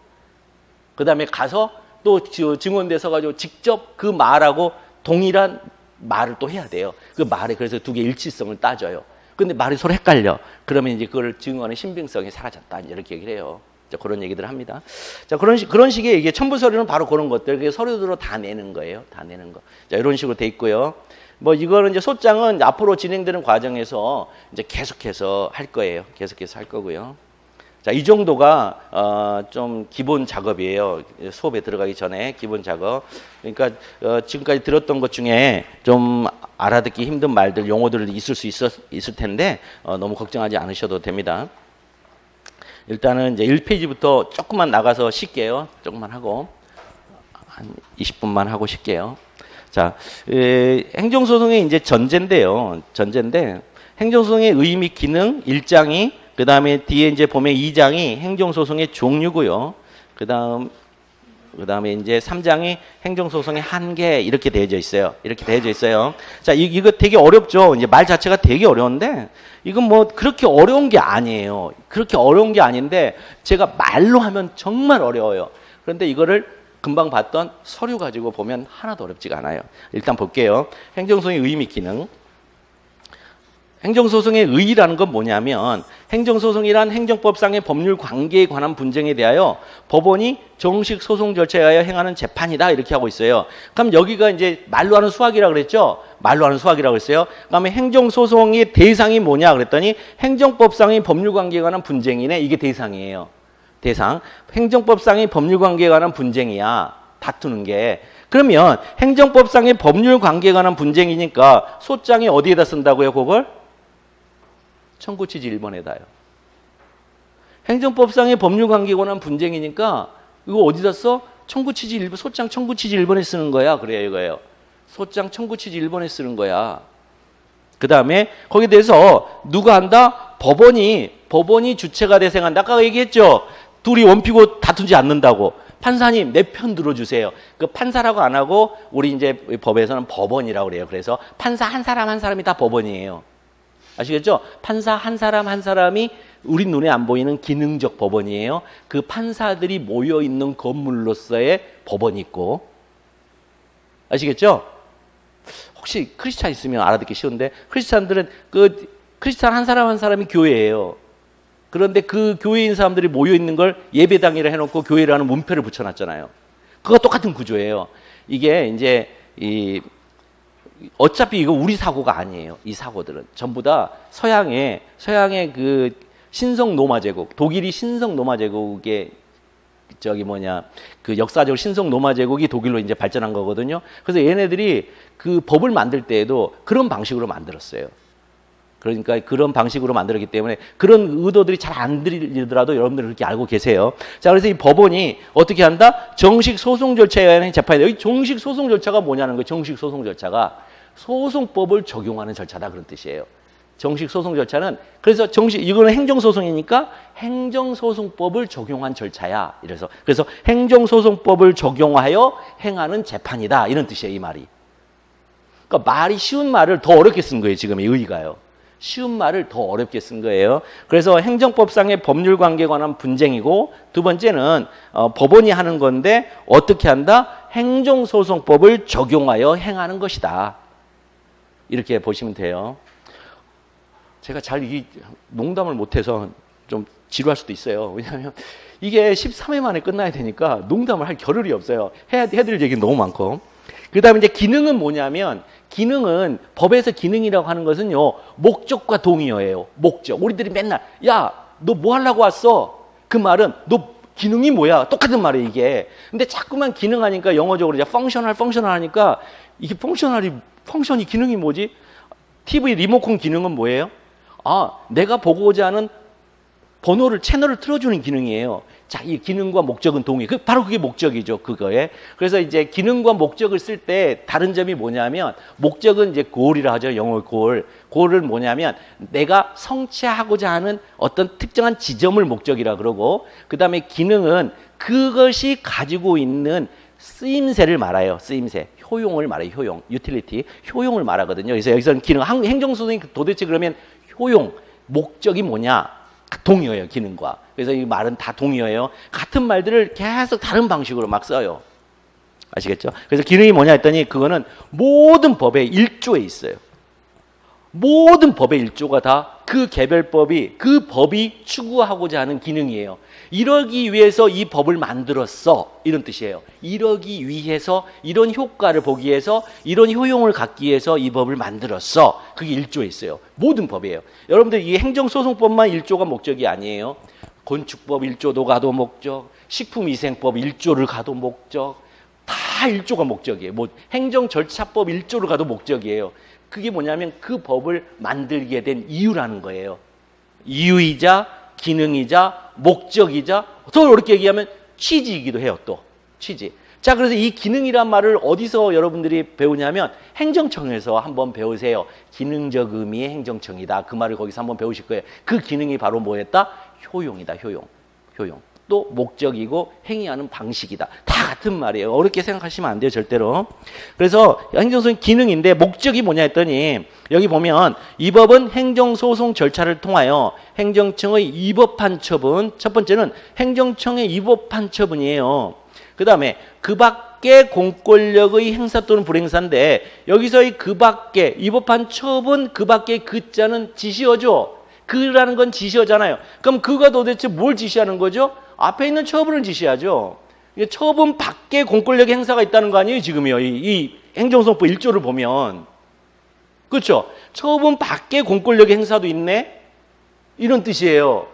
[SPEAKER 1] 그 다음에 가서 또 증언대 서가지고 직접 그 말하고 동일한 말을 또 해야 돼요. 그 말에 그래서 두 개 일치성을 따져요. 근데 말이 서로 헷갈려. 그러면 이제 그걸 증언의 신빙성이 사라졌다. 이렇게 얘기를 해요. 자, 그런 얘기들을 합니다. 자, 그런 식의 이게 첨부 서류는 바로 그런 것들. 그게 서류로 다 내는 거예요. 다 내는 거. 자, 이런 식으로 돼 있고요. 이거는 이제 소장은 앞으로 진행되는 과정에서 이제 계속해서 할 거예요. 계속해서 할 거고요. 자, 이 정도가 좀 기본 작업이에요. 수업에 들어가기 전에 기본 작업. 그러니까 지금까지 들었던 것 중에 좀 알아듣기 힘든 말들, 용어들 있을 텐데 너무 걱정하지 않으셔도 됩니다. 일단은 이제 1페이지부터 조금만 나가서 쉴게요. 조금만 하고 한 20분만 하고 쉴게요. 자, 행정소송의 이제 전제인데요. 행정소송의 의미, 기능 1장이 그 다음에 뒤에 이제 보면 2장이 행정소송의 종류고요. 그 다음에 이제 3장이 행정소송의 한계 이렇게 되어져 있어요. 자, 이거 되게 어렵죠. 이제 말 자체가 되게 어려운데 이건 그렇게 어려운 게 아니에요. 그렇게 어려운 게 아닌데 제가 말로 하면 정말 어려워요. 그런데 이거를 금방 봤던 서류 가지고 보면 하나도 어렵지가 않아요. 일단 볼게요. 행정소송의 의미, 기능. 행정소송의 의의라는 건 뭐냐면 행정소송이란 행정법상의 법률 관계에 관한 분쟁에 대하여 법원이 정식 소송 절차에 의하여 행하는 재판이다 이렇게 하고 있어요. 그럼 여기가 이제 말로 하는 수학이라고 그랬죠? 말로 하는 수학이라고 했어요. 그다음에 행정소송의 대상이 뭐냐 그랬더니 행정법상의 법률 관계에 관한 분쟁이네. 이게 대상이에요. 대상. 행정법상의 법률 관계에 관한 분쟁이야. 다투는 게. 그러면 행정법상의 법률 관계에 관한 분쟁이니까 소장이 어디에다 쓴다고요, 그걸? 청구취지 1번에다요. 행정법상의 법률 관계에 관한 분쟁이니까 이거 어디다 써? 청구취지 1번, 소장 청구취지 1번에 쓰는 거야. 그래요, 이거예요. 소장 청구취지 1번에 쓰는 거야. 그 다음에 거기에 대해서 누가 한다? 법원이 주체가 돼서 행한다. 아까 얘기했죠? 둘이 원피고 다투지 않는다고. 판사님 내 편 들어주세요. 그 판사라고 안 하고 우리 이제 법에서는 법원이라고 그래요. 그래서 판사 한 사람 한 사람이 다 법원이에요. 아시겠죠? 판사 한 사람 한 사람이 우리 눈에 안 보이는 기능적 법원이에요. 그 판사들이 모여 있는 건물로서의 법원이 있고, 아시겠죠? 혹시 크리스찬 있으면 알아듣기 쉬운데, 크리스찬들은 크리스찬 한 사람 한 사람이 교회예요. 그런데 그 교회인 사람들이 모여 있는 걸 예배당이라 해놓고 교회라는 문패를 붙여놨잖아요. 그거 똑같은 구조예요. 이게 이제 어차피 이거 우리 사고가 아니에요. 이 사고들은 전부 다 서양의 그 신성 로마 제국, 독일이 신성 로마 제국의 그 역사적으로 신성 로마 제국이 독일로 이제 발전한 거거든요. 그래서 얘네들이 그 법을 만들 때에도 그런 방식으로 만들었어요. 그러니까 그런 방식으로 만들었기 때문에 그런 의도들이 잘 안 들리더라도 여러분들 그렇게 알고 계세요. 자, 그래서 이 법원이 어떻게 한다? 정식 소송 절차에 의한 재판이다. 여기 정식 소송 절차가 뭐냐는 거예요. 정식 소송 절차가 소송법을 적용하는 절차다, 그런 뜻이에요. 정식 소송 절차는, 그래서 이거는 행정소송이니까 행정소송법을 적용한 절차야. 그래서 행정소송법을 적용하여 행하는 재판이다, 이런 뜻이에요, 이 말이. 그러니까 말이 쉬운 말을 더 어렵게 쓴 거예요, 지금 이 의의가요. 쉬운 말을 더 어렵게 쓴 거예요. 그래서 행정법상의 법률 관계에 관한 분쟁이고, 두 번째는 법원이 하는 건데 어떻게 한다? 행정소송법을 적용하여 행하는 것이다. 이렇게 보시면 돼요. 제가 잘 농담을 못해서 좀 지루할 수도 있어요. 왜냐하면 이게 13회 만에 끝나야 되니까 농담을 할 겨를이 없어요. 해드릴 얘기는 너무 많고. 그 다음에 이제 기능은 뭐냐면, 기능은 법에서 기능이라고 하는 것은요, 목적과 동의어예요. 목적. 우리들이 맨날 야, 너 뭐 하려고 왔어? 그 말은 너 기능이 뭐야? 똑같은 말이에요, 이게. 근데 자꾸만 기능하니까 영어적으로 이제 펑셔널 하니까 이게 펑션이 기능이 뭐지? TV 리모컨 기능은 뭐예요? 내가 보고자 하는 채널을 틀어주는 기능이에요. 자, 이 기능과 목적은 동의. 바로 그게 목적이죠, 그거에. 그래서 이제 기능과 목적을 쓸 때 다른 점이 뭐냐면, 목적은 이제 goal이라 하죠, 영어 goal. goal은 뭐냐면, 내가 성취하고자 하는 어떤 특정한 지점을 목적이라 그러고, 그 다음에 기능은 그것이 가지고 있는 쓰임새를 말해요, 쓰임새. 효용을 말해요, 효용. utility. 효용을 말하거든요. 그래서 여기서는 기능, 행정소송이 도대체 그러면 효용, 목적이 뭐냐? 동의어예요, 기능과. 그래서 이 말은 다 동의어예요. 같은 말들을 계속 다른 방식으로 막 써요. 아시겠죠? 그래서 기능이 뭐냐 했더니 그거는 모든 법의 1조에 있어요. 모든 법의 1조가 다 그 개별법이, 그 법이 추구하고자 하는 기능이에요. 이러기 위해서 이 법을 만들었어, 이런 뜻이에요. 이러기 위해서, 이런 효과를 보기 위해서, 이런 효용을 갖기 위해서 이 법을 만들었어. 그게 1조에 있어요. 모든 법이에요. 여러분들 이 행정소송법만 1조가 목적이 아니에요. 건축법 1조도 가도 목적, 식품위생법 1조를 가도 목적, 다 1조가 목적이에요. 행정절차법 1조를 가도 목적이에요. 그게 뭐냐면 그 법을 만들게 된 이유라는 거예요. 이유이자 기능이자 목적이자, 더 어렵게 얘기하면 취지이기도 해요, 또. 취지. 자, 그래서 이 기능이란 말을 어디서 여러분들이 배우냐면 행정청에서 한번 배우세요. 기능적 의미의 행정청이다. 그 말을 거기서 한번 배우실 거예요. 그 기능이 바로 뭐였다? 효용이다, 효용. 또 목적이고 행위하는 방식이다. 다 같은 말이에요. 어렵게 생각하시면 안 돼요, 절대로. 그래서 행정소송 기능인데 목적이 뭐냐 했더니, 여기 보면 이 법은 행정소송 절차를 통하여 행정청의 위법한 처분, 첫 번째는 행정청의 위법한 처분이에요. 그 다음에 그 밖의 공권력의 행사 또는 불행사인데, 여기서의 그 밖의 위법한 처분, 그 밖의 그 자는 지시어죠. 그라는 건 지시어잖아요. 그럼 그가 도대체 뭘 지시하는 거죠? 앞에 있는 처분을 지시하죠. 처분 밖에 공권력의 행사가 있다는 거 아니에요, 지금이요. 이 행정소송법 1조를 보면. 그렇죠? 처분 밖에 공권력의 행사도 있네? 이런 뜻이에요.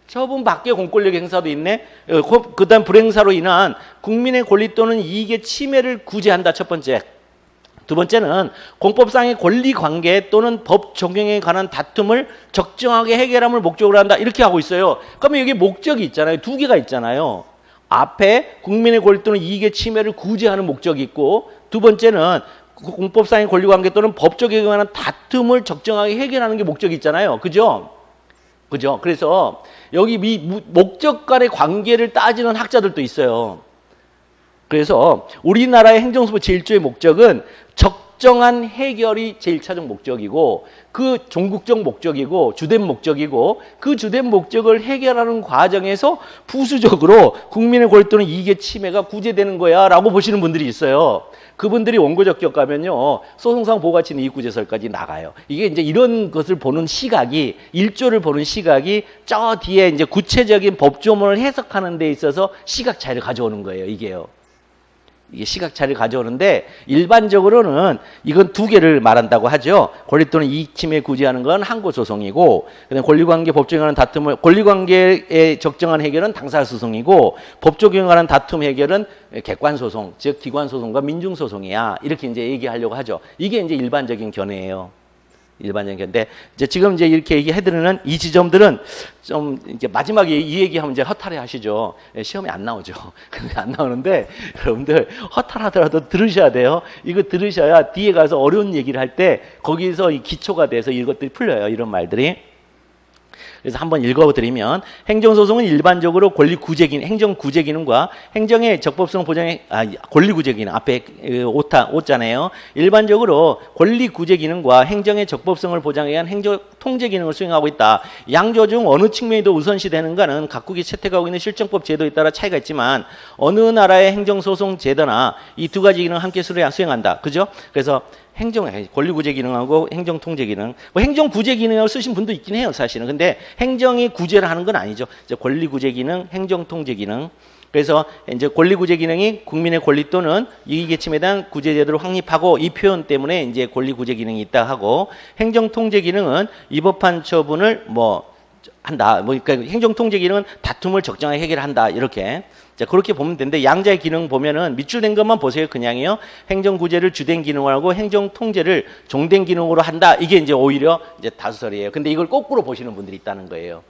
[SPEAKER 1] 처분 밖에 공권력의 행사도 있네? 그 다음 불행사로 인한 국민의 권리 또는 이익의 침해를 구제한다, 첫 번째. 두 번째는 공법상의 권리관계 또는 법 적용에 관한 다툼을 적정하게 해결함을 목적으로 한다. 이렇게 하고 있어요. 그러면 여기 목적이 있잖아요. 두 개가 있잖아요. 앞에 국민의 권리 또는 이익의 침해를 구제하는 목적이 있고, 두 번째는 공법상의 권리관계 또는 법 적용에 관한 다툼을 적정하게 해결하는 게 목적이 있잖아요. 그죠? 그래서 여기 목적 간의 관계를 따지는 학자들도 있어요. 그래서 우리나라의 행정소송 제1조의 목적은 적정한 해결이 제일 차적 목적이고 그 종국적 목적이고 주된 목적이고 그 주된 목적을 해결하는 과정에서 부수적으로 국민의 권리 또는 이익의 침해가 구제되는 거야 라고 보시는 분들이 있어요. 그분들이 원고적 기억하면요 소송상 보호가치는 이익구제설까지 나가요. 이게 이제 이런 것을 보는 시각이 1조를 보는 시각이 저 뒤에 이제 구체적인 법조문을 해석하는 데 있어서 시각 차이를 가져오는 거예요. 이게요. 이게 시각 차이를 가져오는데 일반적으로는 이건 두 개를 말한다고 하죠. 권리 또는 이익 침해 구제하는 건 항고 소송이고, 그다음에 권리관계 법조에 관한 다툼을 권리관계의 적정한 해결은 당사 소송이고, 법조에 관한 다툼 해결은 객관 소송, 즉 기관 소송과 민중 소송이야. 이렇게 이제 얘기하려고 하죠. 이게 이제 일반적인 견해예요. 일반적인 견해인데 이제 지금 이제 이렇게 얘기해드리는 이 지점들은 좀 이제 마지막에 이 얘기하면 이제 허탈해 하시죠. 시험에 안 나오죠. 안 나오는데 여러분들 허탈하더라도 들으셔야 돼요. 이거 들으셔야 뒤에 가서 어려운 얘기를 할 때 거기서 이 기초가 돼서 이것들이 풀려요. 이런 말들이. 그래서 한번 읽어드리면 행정소송은 일반적으로 권리구제 기능, 행정구제 기능과 행정의 적법성 보장의 권리구제 기능 앞에 오잖아요. 일반적으로 권리구제 기능과 행정의 적법성을 보장에 의한 행정통제 기능을 수행하고 있다. 양조 중 어느 측면이 더 우선시되는가는 각국이 채택하고 있는 실정법 제도에 따라 차이가 있지만 어느 나라의 행정소송 제도나 이 두 가지 기능을 함께 수행한다. 그죠? 그래서 권리구제 기능하고 행정통제 기능, 뭐 행정구제 기능을 쓰신 분도 있긴 해요, 사실은. 근데 행정이 구제를 하는 건 아니죠. 이제 권리구제 기능, 행정통제 기능. 그래서 이제 권리구제 기능이 국민의 권리 또는 이익의 침해에 대한 구제 제도를 확립하고 이 표현 때문에 이제 권리구제 기능이 있다 하고, 행정통제 기능은 위법한 처분을 한다. 그러니까 행정통제 기능은 다툼을 적정하게 해결한다. 이렇게. 자, 그렇게 보면 되는데 양자의 기능 보면은 밑줄된 것만 보세요. 그냥이요. 행정구제를 주된 기능으로 하고 행정통제를 종된 기능으로 한다. 이게 이제 오히려 이제 다수설이에요. 근데 이걸 거꾸로 보시는 분들이 있다는 거예요.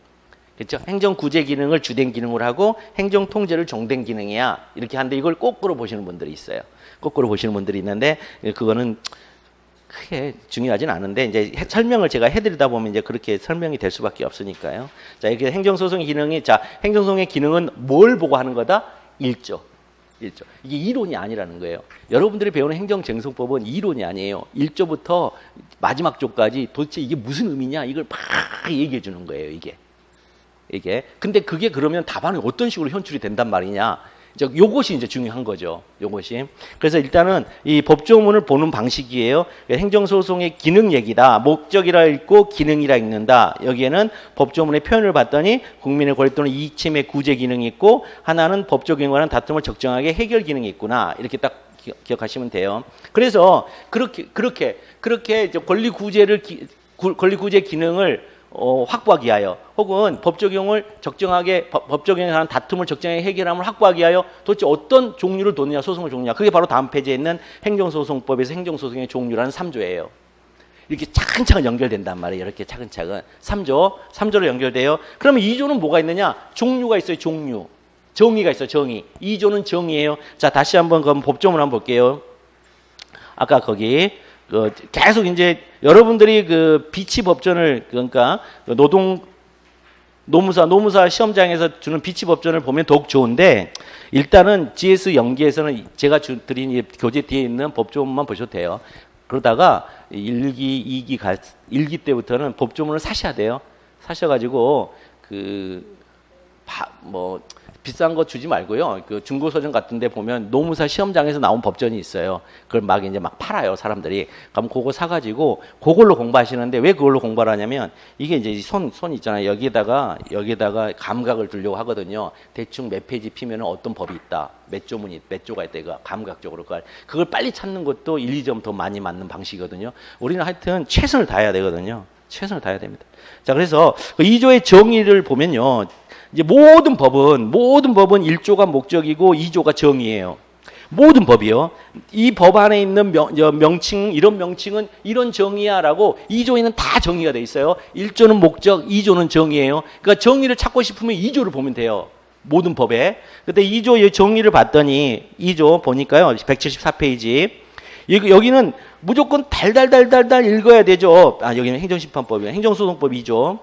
[SPEAKER 1] 그렇죠? 행정구제 기능을 주된 기능으로 하고 행정통제를 종된 기능이야. 이렇게 하는데 이걸 거꾸로 보시는 분들이 있어요. 거꾸로 보시는 분들이 있는데 그거는 크게 중요하진 않은데 이제 설명을 제가 해드리다 보면 이제 그렇게 설명이 될 수밖에 없으니까요. 자, 이렇게 행정소송의 기능이 행정소송의 기능은 뭘 보고 하는 거다? 1조. 이게 이론이 아니라는 거예요. 여러분들이 배우는 행정쟁송법은 이론이 아니에요. 1조부터 마지막 조까지 도대체 이게 무슨 의미냐? 이걸 막 얘기해 주는 거예요. 이게. 근데 그게 그러면 답안이 어떤 식으로 현출이 된단 말이냐? 요것이 이제 중요한 거죠. 요것이. 그래서 일단은 이 법조문을 보는 방식이에요. 행정소송의 기능 얘기다. 목적이라 읽고 기능이라 읽는다. 여기에는 법조문의 표현을 봤더니 국민의 권리 또는 이익 침해 구제 기능이 있고 하나는 법조 기능에 관한 다툼을 적정하게 해결 기능이 있구나. 이렇게 딱 기억하시면 돼요. 그래서 그렇게 이제 권리구제 기능을 확보하기 위하여 혹은 법 적용에 관한 다툼을 적정하게 해결함을 확보하기 위하여 도대체 어떤 종류를 뒀느냐, 소송을 줬느냐. 그게 바로 다음 페이지에 있는 행정소송법에서 행정소송의 종류라는 3조예요. 이렇게 차근차근 연결된단 말이에요. 이렇게 차근차근. 3조로 연결돼요. 그러면 2조는 뭐가 있느냐? 종류가 있어요. 종류. 정의가 있어요. 정의. 2조는 정의예요. 자, 다시 한번 그럼 법조문 한번 볼게요. 아까 거기 계속 이제 여러분들이 비치 법전을 그러니까 노무사 시험장에서 주는 비치 법전을 보면 더욱 좋은데 일단은 GS 연기에서는 제가 드린 이 교재 뒤에 있는 법조문만 보셔도 돼요. 그러다가 1기, 1기 때부터는 법조문을 사셔야 돼요. 사셔가지고 비싼 거 주지 말고요. 중고 서점 같은 데 보면 노무사 시험장에서 나온 법전이 있어요. 그걸 막 이제 막 팔아요, 사람들이. 그럼 그거 사가지고 그걸로 공부하시는데 왜 그걸로 공부를 하냐면 이게 이제 손 있잖아요. 여기에다가 감각을 두려고 하거든요. 대충 몇 페이지 피면은 어떤 법이 있다. 몇 조가 있다. 이거 감각적으로. 그걸 빨리 찾는 것도 1, 2점 더 많이 맞는 방식이거든요. 우리는 하여튼 최선을 다해야 되거든요. 최선을 다해야 됩니다. 자, 그래서 2조의 정의를 보면요. 이제 모든 법은 1조가 목적이고 2조가 정의예요. 모든 법이요. 이 법 안에 있는 명칭, 이런 명칭은 이런 정의야라고 2조에는 다 정의가 돼 있어요. 1조는 목적, 2조는 정의예요. 그러니까 정의를 찾고 싶으면 2조를 보면 돼요. 모든 법에. 근데 2조의 정의를 봤더니 2조 보니까요. 174페이지. 여기는 무조건 달달달 읽어야 되죠. 여기는 행정심판법이에요. 행정소송법 2조.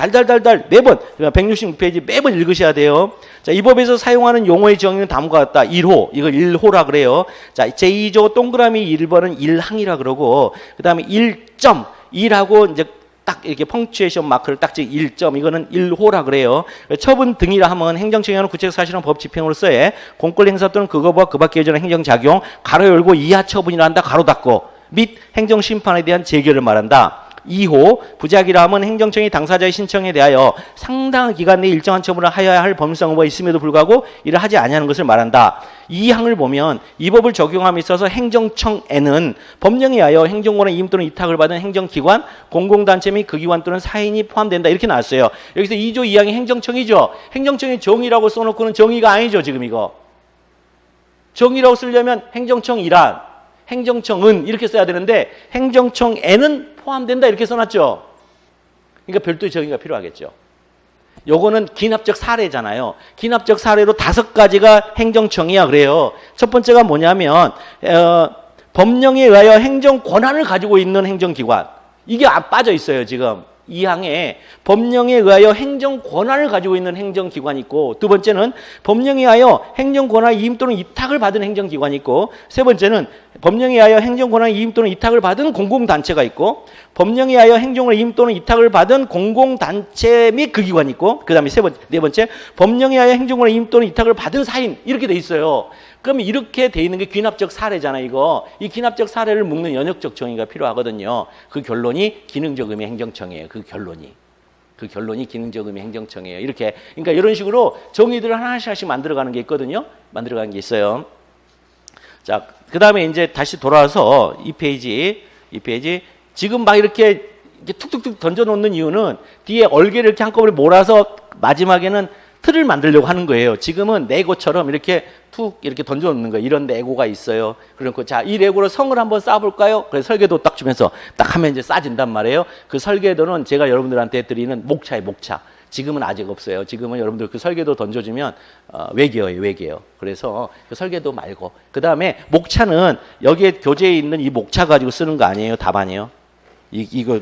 [SPEAKER 1] 달달달달 매번 166페이지 매번 읽으셔야 돼요. 자, 이 법에서 사용하는 용어의 정의는 다음과 같다. 1호, 이걸 1호라 그래요. 자, 제2조 동그라미 1번은 1항이라 그러고, 그 다음에 1점, 1하고 이제 딱 이렇게 펑츄에이션 마크를 딱 찍 1점, 이거는 1호라 그래요. 처분 등이라 하면 행정청이 하는 구체적 사실은 법 집행으로서의 공권 행사 또는 그거와 그 밖에 여전한 행정작용, 가로 열고 이하 처분이라 한다, 가로 닫고, 및 행정심판에 대한 재결을 말한다. 2호, 부작이라 하면 행정청이 당사자의 신청에 대하여 상당한 기간 내에 일정한 처분을 하여야 할 법률상 의무가 있음에도 불구하고 이를 하지 아니하는 것을 말한다. 이 항을 보면 이 법을 적용함에 있어서 행정청에는 법령에 의하여 행정권의 이임 또는 위탁을 받은 행정기관, 공공단체 및 그 기관 또는 사인이 포함된다. 이렇게 나왔어요. 여기서 2조 2항이 행정청이죠. 행정청이 정의라고 써놓고는 정의가 아니죠. 지금 이거. 정의라고 쓰려면 행정청이란, 행정청은 이렇게 써야 되는데 행정청에는 포함된다 이렇게 써놨죠. 그러니까 별도의 정의가 필요하겠죠. 요거는 기납적 사례잖아요. 기납적 사례로 5가지가 행정청이야 그래요. 첫 번째가 뭐냐면 법령에 의하여 행정 권한을 가지고 있는 행정기관. 이게 빠져 있어요 지금. 이 항에 법령에 의하여 행정 권한을 가지고 있는 행정기관이 있고, 두 번째는 법령에 의하여 행정 권한 이임 또는 위탁을 받은 행정기관이 있고, 세 번째는 법령에 의하여 행정 권한 이임 또는 위탁을 받은 공공단체가 있고, 법령에 의하여 행정 권한 이임 또는 위탁을 받은 공공단체 및 그 기관이 있고, 그 다음에 네 번째 법령에 의하여 행정 권한 이임 또는 위탁을 받은 사인, 이렇게 돼 있어요. 그러면 이렇게 돼 있는 게 귀납적 사례잖아요, 이거. 이 귀납적 사례를 묶는 연역적 정의가 필요하거든요. 그 결론이 기능적 의미 행정청이에요. 그 결론이 기능적 의미 행정청이에요. 이렇게. 그러니까 이런 식으로 정의들을 하나씩 만들어가는 게 있거든요. 만들어가는 게 있어요. 자, 그 다음에 이제 다시 돌아와서 이 페이지. 지금 막 이렇게 툭툭툭 던져놓는 이유는 뒤에 얼개를 이렇게 한꺼번에 몰아서 마지막에는 틀을 만들려고 하는 거예요. 지금은 레고처럼 이렇게 툭 이렇게 던져놓는 거예요. 이런 레고가 있어요. 그러니까 자, 이 레고로 성을 한번 쌓아볼까요? 그래서 설계도 딱 주면서 딱 하면 이제 쌓아진단 말이에요. 그 설계도는 제가 여러분들한테 드리는 목차예요, 목차. 지금은 아직 없어요. 지금은 여러분들 그 설계도 던져주면 외계어예요. 그래서 그 설계도 말고, 그 다음에 목차는 여기에 교재에 있는 이 목차 가지고 쓰는 거 아니에요. 답안이에요. 이거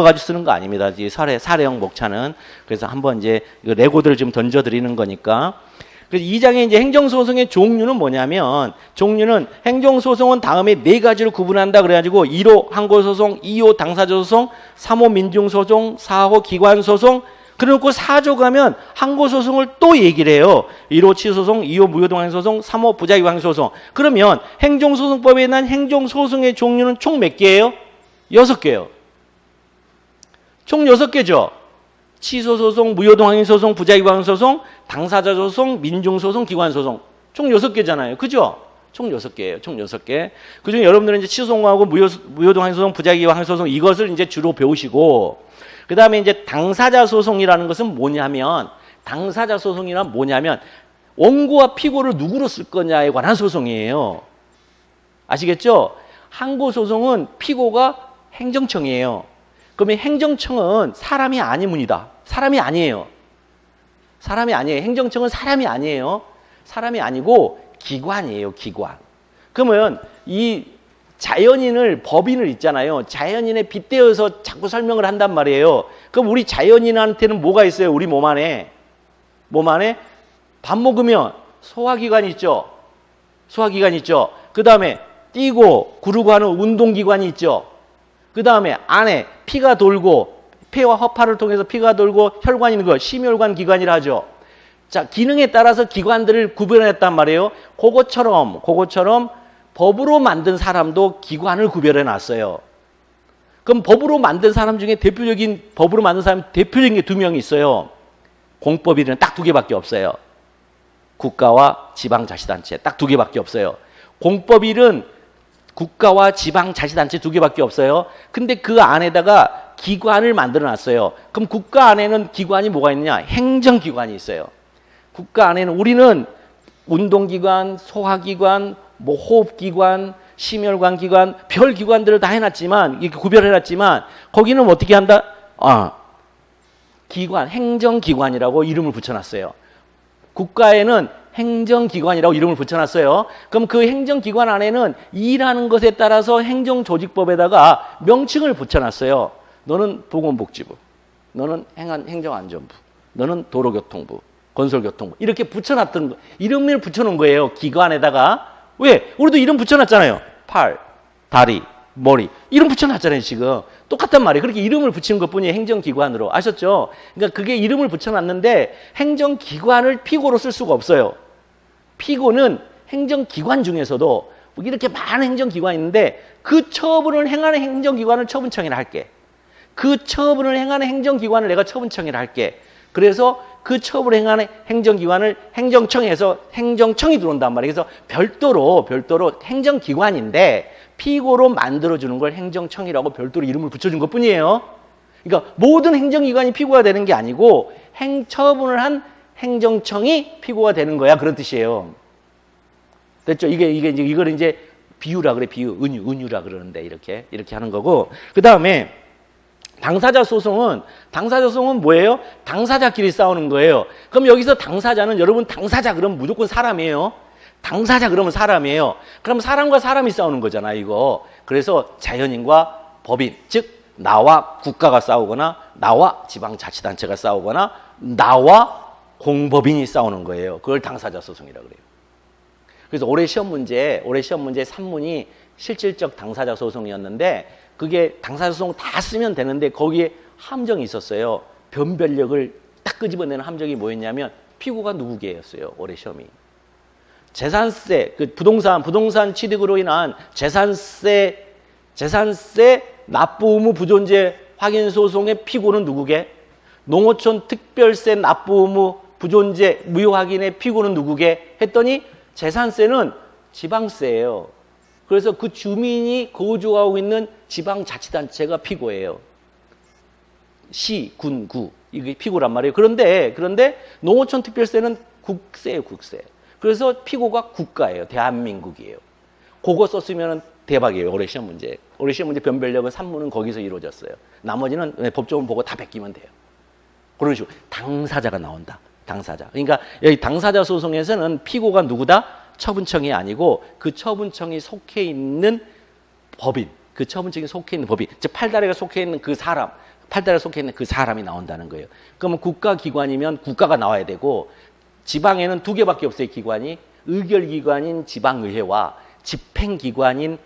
[SPEAKER 1] 가지고 쓰는 거 아닙니다. 이 사례형 목차는. 그래서 한번 이제 레고들을 좀 던져드리는 거니까. 그래서 이 장에 이제 행정소송의 종류는 뭐냐면, 종류는 행정소송은 다음에 4가지로 구분한다. 그래가지고 1호 항고소송, 2호 당사자소송, 3호 민중소송, 4호 기관소송. 그래놓고 4조 가면 항고소송을 또 얘기를 해요. 1호 취소소송, 2호 무효동항소송, 3호 부작위방소송. 그러면 행정소송법에 대한 행정소송의 종류는 총 몇 개예요? 6개요. 총 6개죠. 취소소송, 무효동항소송, 부작위방소송, 당사자소송, 민중소송, 기관소송. 총 6개잖아요. 그죠? 총 6개예요. 총 6개. 그중에 여러분들은 이제 취소소송하고 무효동항소송, 부작위방소송 이것을 이제 주로 배우시고, 그 다음에 이제 당사자소송이라는 것은 뭐냐면, 원고와 피고를 누구로 쓸 거냐에 관한 소송이에요. 아시겠죠? 항고소송은 피고가 행정청이에요. 그러면 행정청은 사람이 아니문이다. 사람이 아니에요. 행정청은 사람이 아니에요. 사람이 아니고 기관이에요. 기관. 그러면 이 자연인을, 법인을 있잖아요. 자연인에 빗대어서 자꾸 설명을 한단 말이에요. 그럼 우리 자연인한테는 뭐가 있어요? 우리 몸 안에 밥 먹으면 소화기관이 있죠. 그 다음에 뛰고 구르고 하는 운동기관이 있죠. 그 다음에 안에 피가 돌고, 폐와 허파를 통해서 피가 돌고 혈관이 있는 거 심혈관 기관이라 하죠. 자, 기능에 따라서 기관들을 구별했단 말이에요. 그것처럼 법으로 만든 사람도 기관을 구별해 놨어요. 그럼 법으로 만든 사람 중에 대표적인 게 2명이 있어요. 공법일은 딱 2개밖에 없어요. 국가와 지방자치단체 딱 2개밖에 없어요. 공법일은 국가와 지방자치단체 2개밖에 없어요. 근데 그 안에다가 기관을 만들어 놨어요. 그럼 국가 안에는 기관이 뭐가 있느냐? 행정기관이 있어요. 국가 안에는 우리는 운동기관, 소화기관, 호흡기관, 심혈관 기관, 별 기관들을 다 해놨지만, 이렇게 구별해놨지만, 거기는 어떻게 한다? 기관, 행정기관이라고 이름을 붙여놨어요. 국가에는 행정기관이라고 이름을 붙여놨어요. 그럼 그 행정기관 안에는 일하는 것에 따라서 행정조직법에다가 명칭을 붙여놨어요. 너는 보건복지부, 너는 행정안전부, 너는 도로교통부, 건설교통부 이렇게 붙여놨던 거, 이름을 붙여놓은 거예요. 기관에다가. 왜? 우리도 이름 붙여놨잖아요. 팔, 다리, 머리 이름 붙여놨잖아요. 지금 똑같단 말이에요. 그렇게 이름을 붙인 것뿐이에요. 행정기관으로. 아셨죠? 그러니까 그게 이름을 붙여놨는데 행정기관을 피고로 쓸 수가 없어요. 피고는 행정기관 중에서도 이렇게 많은 행정기관이 있는데 그 처분을 행하는 행정기관을 처분청이라 할게. 그 처분을 행하는 행정기관을 내가 처분청이라 할게. 그래서 그 처분을 행하는 행정기관을 행정청에서 행정청이 들어온단 말이에요. 그래서 별도로 행정기관인데 피고로 만들어주는 걸 행정청이라고 별도로 이름을 붙여준 것뿐이에요. 그러니까 모든 행정기관이 피고가 되는 게 아니고 처분을 한 행정청이 피고가 되는 거야. 그런 뜻이에요. 됐죠? 이걸 이제 비유라 그래. 은유라 그러는데 이렇게 하는 거고. 그 다음에 당사자 소송은 뭐예요? 당사자끼리 싸우는 거예요. 그럼 여기서 당사자는 여러분 당사자 그러면 무조건 사람이에요. 당사자 그러면 사람이에요. 그럼 사람과 사람이 싸우는 거잖아, 이거. 그래서 자연인과 법인, 즉 나와 국가가 싸우거나 나와 지방자치단체가 싸우거나 나와 공법인이 싸우는 거예요. 그걸 당사자 소송이라고 그래요. 그래서 올해 시험 문제 3문이 실질적 당사자 소송이었는데 그게 당사자 소송 다 쓰면 되는데 거기에 함정이 있었어요. 변별력을 딱 끄집어내는 함정이 뭐였냐면 피고가 누구게였어요. 올해 시험이. 재산세, 그 부동산 취득으로 인한 재산세 납부 의무 부존재 확인 소송의 피고는 누구게? 농어촌 특별세 납부 의무 부존재 무효 확인의 피고는 누구게? 했더니 재산세는 지방세예요. 그래서 그 주민이 거주하고 있는 지방자치단체가 피고예요. 시, 군, 구 이게 피고란 말이에요. 그런데 농어촌 특별세는 국세예요, 국세. 그래서 피고가 국가예요, 대한민국이에요. 그거 썼으면 대박이에요. 올해 시험 문제 변별력은 3문은 거기서 이루어졌어요. 나머지는 법조문 보고 다 베끼면 돼요. 그런 식으로 당사자가 나온다. 당사자. 그러니까 여기 당사자 소송에서는 피고가 누구다? 처분청이 아니고 그 처분청이 속해 있는 법인, 그 처분청이 속해 있는 법인, 즉 팔다리가 속해 있는 그 사람, 팔다리가 속해 있는 그 사람이 나온다는 거예요. 그러면 국가기관이면 국가가 나와야 되고 지방에는 2개밖에 없어요. 기관이 의결기관인 지방의회와 집행기관인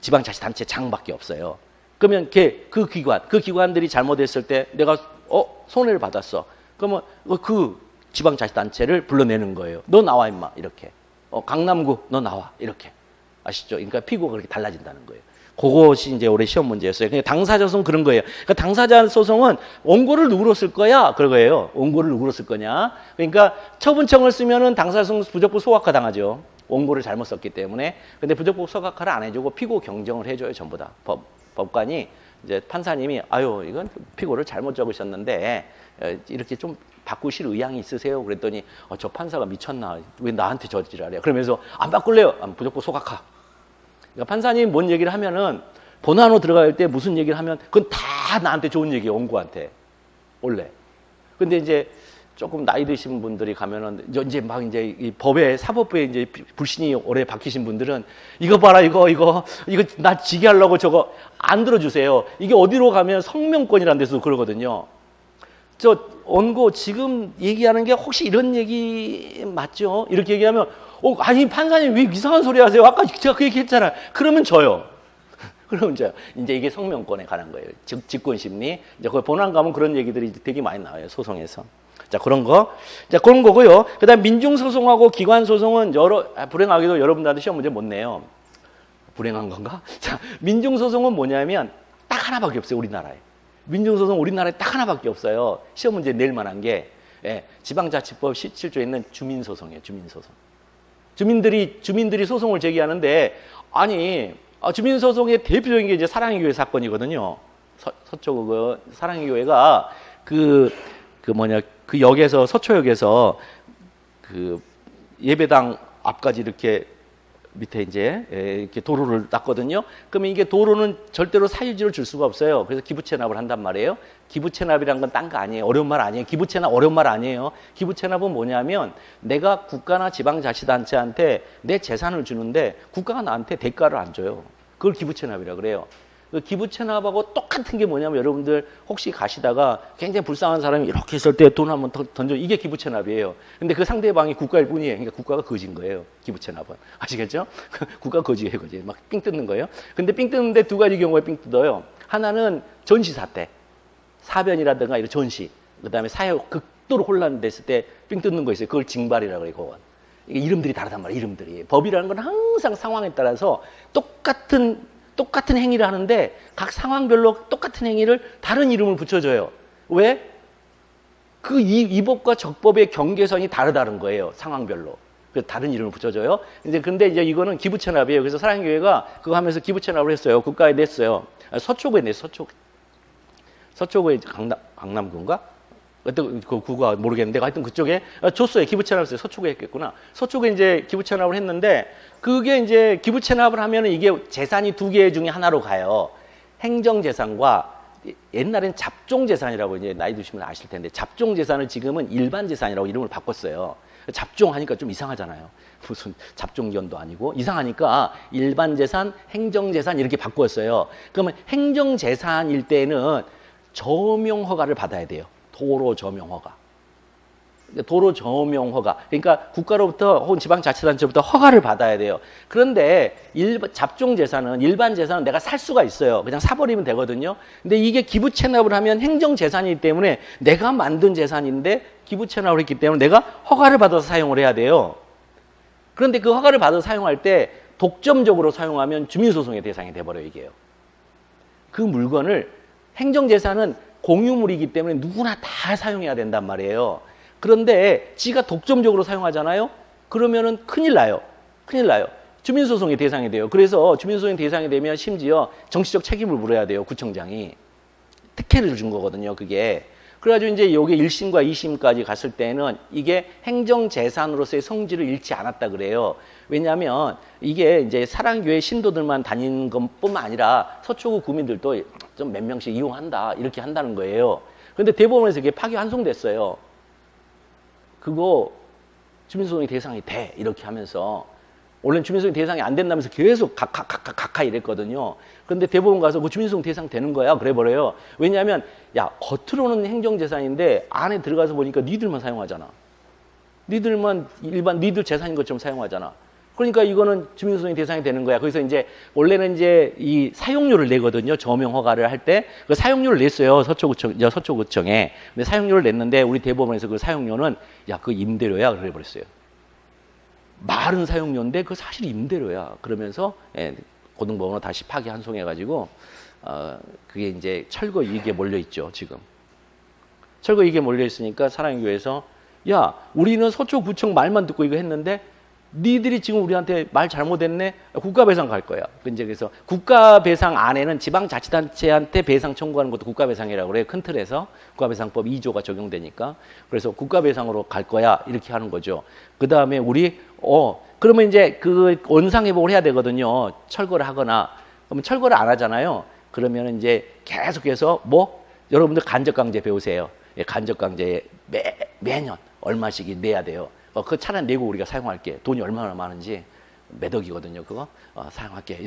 [SPEAKER 1] 지방자치단체 장밖에 없어요. 그러면 그 기관들이 잘못했을 때 내가 손해를 받았어. 그러면 그 지방자치단체를 불러내는 거예요. 너 나와 임마 이렇게. 강남구 너 나와 이렇게. 아시죠? 그러니까 피고가 그렇게 달라진다는 거예요. 그것이 이제 올해 시험 문제였어요. 그러니까 당사자 소송 그런 거예요. 그러니까 당사자 소송은 원고를 누구로 쓸 거야? 그거예요. 원고를 누구로 쓸 거냐? 그러니까 처분청을 쓰면은 당사자 소송 부적법 소각화 당하죠. 원고를 잘못 썼기 때문에. 근데 부적법 소각화를 안 해주고 피고 경정을 해줘요. 전부 다. 법관이 이제 판사님이 이건 피고를 잘못 적으셨는데 이렇게 좀 바꾸실 의향이 있으세요? 그랬더니 저 판사가 미쳤나? 왜 나한테 저지랄이야? 그러면서 안 바꿀래요. 무조건 소각하. 그러니까 판사님 뭔 얘기를 하면은 본안으로 들어갈 때 무슨 얘기를 하면 그건 다 나한테 좋은 얘기예요. 원고한테. 원래. 근데 이제 조금 나이 드신 분들이 가면은 이제 막 이제 이 법에 사법부에 이제 불신이 오래 박히신 분들은 이거 봐라 이거 나 지게 하려고 저거 안 들어주세요. 이게 어디로 가면 성명권이라는 데서 그러거든요. 저 원고 지금 얘기하는 게 혹시 이런 얘기 맞죠? 이렇게 얘기하면 아니 판사님 왜 이상한 소리 하세요? 아까 제가 그 얘기 했잖아요. 그러면 져요. 그러면 이제 이게 성명권에 관한 거예요. 즉 직권심리. 이제 그 본안 가면 그런 얘기들이 되게 많이 나와요. 소송에서. 자, 그런 거. 자, 그런 거고요. 그다음 민중소송하고 기관소송은 불행하게도 여러분들한테 시험 문제 못 내요. 불행한 건가? 자, 민중소송은 뭐냐면 딱 하나밖에 없어요. 우리나라에. 민중소송 우리나라에 딱 하나밖에 없어요. 시험 문제 낼 만한 게 지방자치법 17조에 있는 주민소송이에요. 주민소송. 주민들이 소송을 제기하는데 아니 주민소송의 대표적인 게 이제 사랑의 교회 사건이거든요. 서초 사랑의 교회가 그 역에서 서초역에서 그 예배당 앞까지 이렇게 밑에 이제 이렇게 도로를 놨거든요. 그러면 이게 도로는 절대로 사유지를 줄 수가 없어요. 그래서 기부채납을 한단 말이에요. 기부채납이란 건 딴 거 아니에요. 어려운 말 아니에요. 기부채납 어려운 말 아니에요. 기부채납은 뭐냐면 내가 국가나 지방자치단체한테 내 재산을 주는데 국가가 나한테 대가를 안 줘요. 그걸 기부채납이라고 그래요. 그 기부 체납하고 똑같은 게 뭐냐면 여러분들 혹시 가시다가 굉장히 불쌍한 사람이 이렇게 있을 때 돈 한번 던져 이게 기부 체납이에요. 근데 그 상대방이 국가일 뿐이에요. 그러니까 국가가 거지인 거예요. 기부 체납은. 아시겠죠? 국가 거지예요, 거지. 막 삥 뜯는 거예요. 근데 삥 뜯는데 두 가지 경우에 삥 뜯어요. 하나는 전시사 때. 사변이라든가 이런 전시. 그다음에 사회 극도로 혼란됐을 때 삥 뜯는 거 있어요. 그걸 징발이라고 그래요, 그건. 이게 이름들이 다르단 말이에요, 이름들이. 법이라는 건 항상 상황에 따라서 똑같은 행위를 하는데 각 상황별로 똑같은 행위를 다른 이름을 붙여줘요. 왜? 이 법과 적법의 경계선이 다르다는 거예요. 상황별로. 그래서 다른 이름을 붙여줘요. 근데 이제 이거는 기부채납이에요. 그래서 사랑교회가 그거 하면서 기부채납을 했어요. 국가에 냈어요. 서초구에 냈어요. 서초구에 강남구인가? 그 구가 모르겠는데 하여튼 그쪽에 줬어요. 기부채납을 했어요. 서초구에 했겠구나. 서초구에 이제 기부채납을 했는데 그게 이제 기부채납을 하면은 이게 재산이 두 개 중에 하나로 가요. 행정재산과 옛날엔 잡종재산이라고 이제 나이 드시면 아실 텐데 잡종재산을 지금은 일반재산이라고 이름을 바꿨어요. 잡종하니까 좀 이상하잖아요. 무슨 잡종견도 아니고 이상하니까 일반재산, 행정재산 이렇게 바꿨어요. 그러면 행정재산일 때는 저명허가를 받아야 돼요. 도로 저명허가. 도로 저명허가. 그러니까 국가로부터 혹은 지방자치단체로부터 허가를 받아야 돼요. 그런데 잡종재산은 일반재산은 내가 살 수가 있어요. 그냥 사버리면 되거든요. 근데 이게 기부채납을 하면 행정재산이기 때문에 내가 만든 재산인데 기부채납을 했기 때문에 내가 허가를 받아서 사용을 해야 돼요. 그런데 그 허가를 받아서 사용할 때 독점적으로 사용하면 주민소송의 대상이 돼버려요, 이게요. 그 물건을 행정재산은 공유물이기 때문에 누구나 다 사용해야 된단 말이에요. 그런데 지가 독점적으로 사용하잖아요? 그러면은 큰일 나요. 큰일 나요. 주민소송의 대상이 돼요. 그래서 주민소송의 대상이 되면 심지어 정치적 책임을 물어야 돼요. 구청장이. 특혜를 준 거거든요, 그게. 그래가지고 이제 요게 1심과 2심까지 갔을 때는 이게 행정재산으로서의 성질을 잃지 않았다 그래요. 왜냐하면 이게 이제 사랑교회 신도들만 다니는 것뿐만 아니라 서초구 구민들도 좀 몇 명씩 이용한다 이렇게 한다는 거예요. 그런데 대법원에서 이게 파기환송됐어요. 그거 주민소송의 대상이 돼 이렇게 하면서 원래는 주민소송 대상이 안 된다면서 계속 각하 이랬거든요. 그런데 대법원 가서 그 주민소송 대상 되는 거야 그래 버려요. 왜냐하면 야 겉으로는 행정재산인데 안에 들어가서 보니까 니들만 사용하잖아. 니들 재산인 것처럼 사용하잖아. 그러니까 이거는 주민소송의 대상이 되는 거야. 그래서 이제 원래는 이제 이 사용료를 내거든요. 저명 허가를 할 때 그 사용료를 냈어요. 서초구청에. 근데 사용료를 냈는데 우리 대법원에서 그 사용료는 야 그 임대료야 그래 버렸어요. 말은 사용료인데 그 사실 임대료야. 그러면서 고등법원은 다시 파기환송해가지고 그게 이제 철거 이익에 몰려 있죠 지금. 철거 이익에 몰려 있으니까 사랑교회에서 야 우리는 서초구청 말만 듣고 이거 했는데 니들이 지금 우리한테 말 잘못했네. 국가배상 갈 거야. 이제 그래서 국가배상 안에는 지방자치단체한테 배상 청구하는 것도 국가배상이라고 그래요. 큰 틀에서 국가배상법 2조가 적용되니까. 그래서 국가배상으로 갈 거야. 이렇게 하는 거죠. 그 다음에 우리 그러면 이제 그 원상회복을 해야 되거든요. 철거를 하거나. 그러면 철거를 안 하잖아요. 그러면 이제 계속해서 여러분들 간접강제 배우세요. 간접강제 매년 얼마씩 내야 돼요. 그 차라리 내고 우리가 사용할게. 돈이 얼마나 많은지 몇 억이거든요. 그거 사용할게.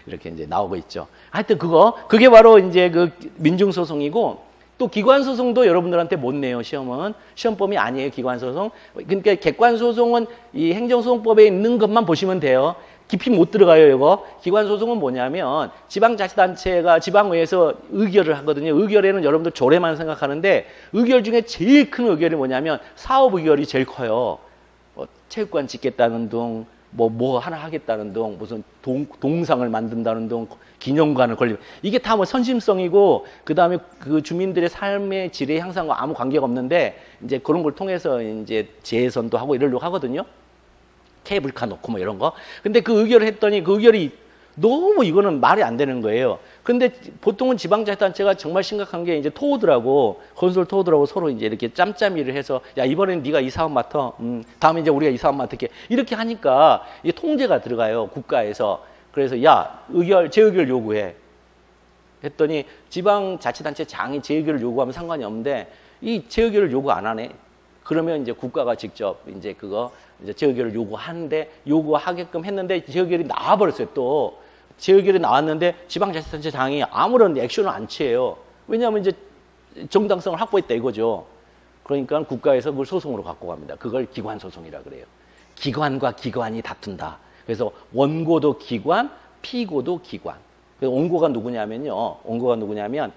[SPEAKER 1] 이렇게 이제 나오고 있죠. 하여튼 그게 바로 이제 그 민중소송이고 또 기관소송도 여러분들한테 못 내요. 시험은 시험범위 아니에요. 기관소송. 그러니까 객관소송은 이 행정소송법에 있는 것만 보시면 돼요. 깊이 못 들어가요, 이거. 기관소송은 뭐냐면 지방자치단체가 지방의회에서 의결을 하거든요. 의결에는 여러분들 조례만 생각하는데 의결 중에 제일 큰 의결이 뭐냐면 사업 의결이 제일 커요. 체육관 짓겠다는 둥, 뭐 하나 하겠다는 둥, 무슨 동상을 만든다는 둥, 기념관을 건립. 이게 다 선심성이고 그다음에 그 주민들의 삶의 질의 향상과 아무 관계가 없는데 이제 그런 걸 통해서 이제 재선도 하고 이러려고 하거든요. 케이블카 놓고 뭐 이런 거. 근데 그 의결을 했더니 그 의결이 너무 이거는 말이 안 되는 거예요. 근데 보통은 지방자치단체가 정말 심각한 게 이제 토호들하고 건설 토호들하고 서로 이제 이렇게 짬짬이를 해서 야 이번엔 네가 이 사업 맡아. 다음에 이제 우리가 이 사업 맡을게. 이렇게 하니까 이게 통제가 들어가요. 국가에서. 그래서 야 재의결 요구해. 했더니 지방자치단체 장이 재의결을 요구하면 상관이 없는데 이 재의결을 요구 안 하네. 그러면 이제 국가가 직접 이제 그거 이제 재의결을 요구하게끔 했는데 재의결이 나와버렸어요. 또 재의결이 나왔는데 지방자치단체장이 아무런 액션을 안 취해요. 왜냐하면 이제 정당성을 확보했다 이거죠. 그러니까 국가에서 그걸 소송으로 갖고 갑니다. 그걸 기관소송이라 그래요. 기관과 기관이 다툰다. 그래서 원고도 기관, 피고도 기관. 그래서 원고가 누구냐면요. 원고가 누구냐면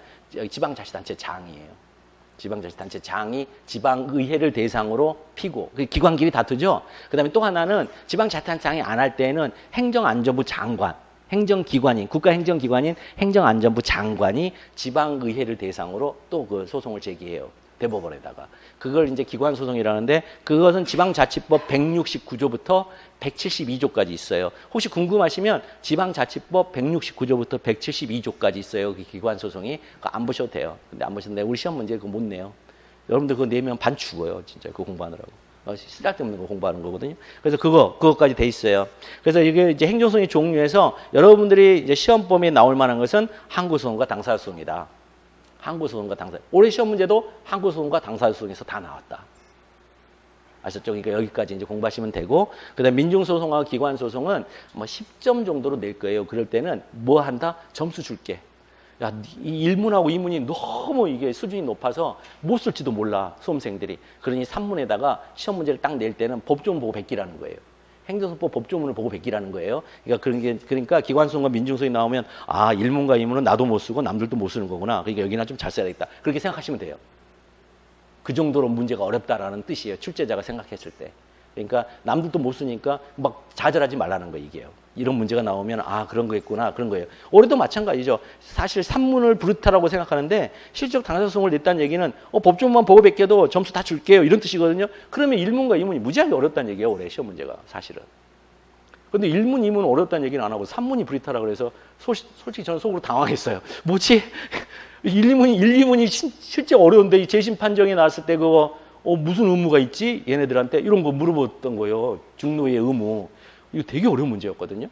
[SPEAKER 1] 지방자치단체장이에요. 지방자치단체장이 지방의회를 대상으로 피고, 기관끼리 다투죠. 그다음에 또 하나는 지방자치단체장이 안 할 때는 행정안전부 장관, 행정기관인, 국가행정기관인 행정안전부 장관이 지방의회를 대상으로 또 그 소송을 제기해요. 대법원에다가. 그걸 이제 기관소송이라는데 그것은 지방자치법 169조부터 172조까지 있어요. 혹시 궁금하시면 지방자치법 169조부터 172조까지 있어요. 그 기관소송이. 그거 안 보셔도 돼요. 근데 안 보셨는데 우리 시험 문제 그거 못 내요. 여러분들 그거 내면 반 죽어요. 진짜 그거 공부하느라고. 쓸데없는 거 공부하는 거거든요. 그래서 그것까지 돼 있어요. 그래서 이게 이제 행정소송의 종류에서 여러분들이 이제 시험 범위에 나올 만한 것은 항고소송과 당사소송이다. 항고소송과 당사. 올해 시험 문제도 항고소송과 당사소송에서 다 나왔다. 아셨죠? 그러니까 여기까지 이제 공부하시면 되고, 그다음 민중소송하고 기관소송은 뭐 10점 정도로 낼 거예요. 그럴 때는 뭐 한다? 점수 줄게. 야, 이 1문하고 2문이 너무 이게 수준이 높아서 못 쓸지도 몰라, 수험생들이. 그러니 3문에다가 시험 문제를 딱 낼 때는 법조문 보고 베끼라는 거예요. 행정소법 법조문을 보고 베끼라는 거예요. 그러니까 기관소송과 민중소송이 나오면 아, 1문과 2문은 나도 못 쓰고 남들도 못 쓰는 거구나. 그러니까 여기나 좀 잘 써야겠다. 그렇게 생각하시면 돼요. 그 정도로 문제가 어렵다라는 뜻이에요. 출제자가 생각했을 때. 그러니까 남들도 못 쓰니까 막 좌절하지 말라는 거 이게요. 이런 문제가 나오면 아, 그런 거겠구나, 그런 거예요. 올해도 마찬가지죠. 사실 3문을 브루타라고 생각하는데 실적 당사소송을 냈다는 얘기는 법조문만 보고 베껴도 점수 다 줄게요, 이런 뜻이거든요. 그러면 1문과 2문이 무지하게 어렵다는 얘기예요. 올해 시험 문제가 사실은. 근데 1문, 2문 어렵다는 얘기는 안 하고 3문이 브리타라 그래서 솔직히 저는 속으로 당황했어요. 뭐지? 1, 2문이 실제 어려운데 이 재심 판정이 나왔을 때 그거 무슨 의무가 있지? 얘네들한테 이런 거 물어봤던 거예요. 중노의 의무. 이거 되게 어려운 문제였거든요.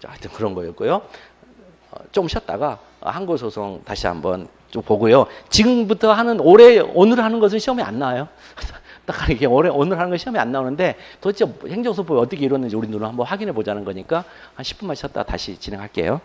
[SPEAKER 1] 자, 하여튼 그런 거였고요. 좀 쉬었다가 항고소송 다시 한번 좀 보고요. 지금부터 하는 오늘 하는 것은 시험에 안 나와요. 딱 이렇게 오늘 하는 건 시험에 안 나오는데 도대체 행정소법이 어떻게 이뤘는지 우리 눈으로 한번 확인해 보자는 거니까 한 10분만 쉬었다가 다시 진행할게요.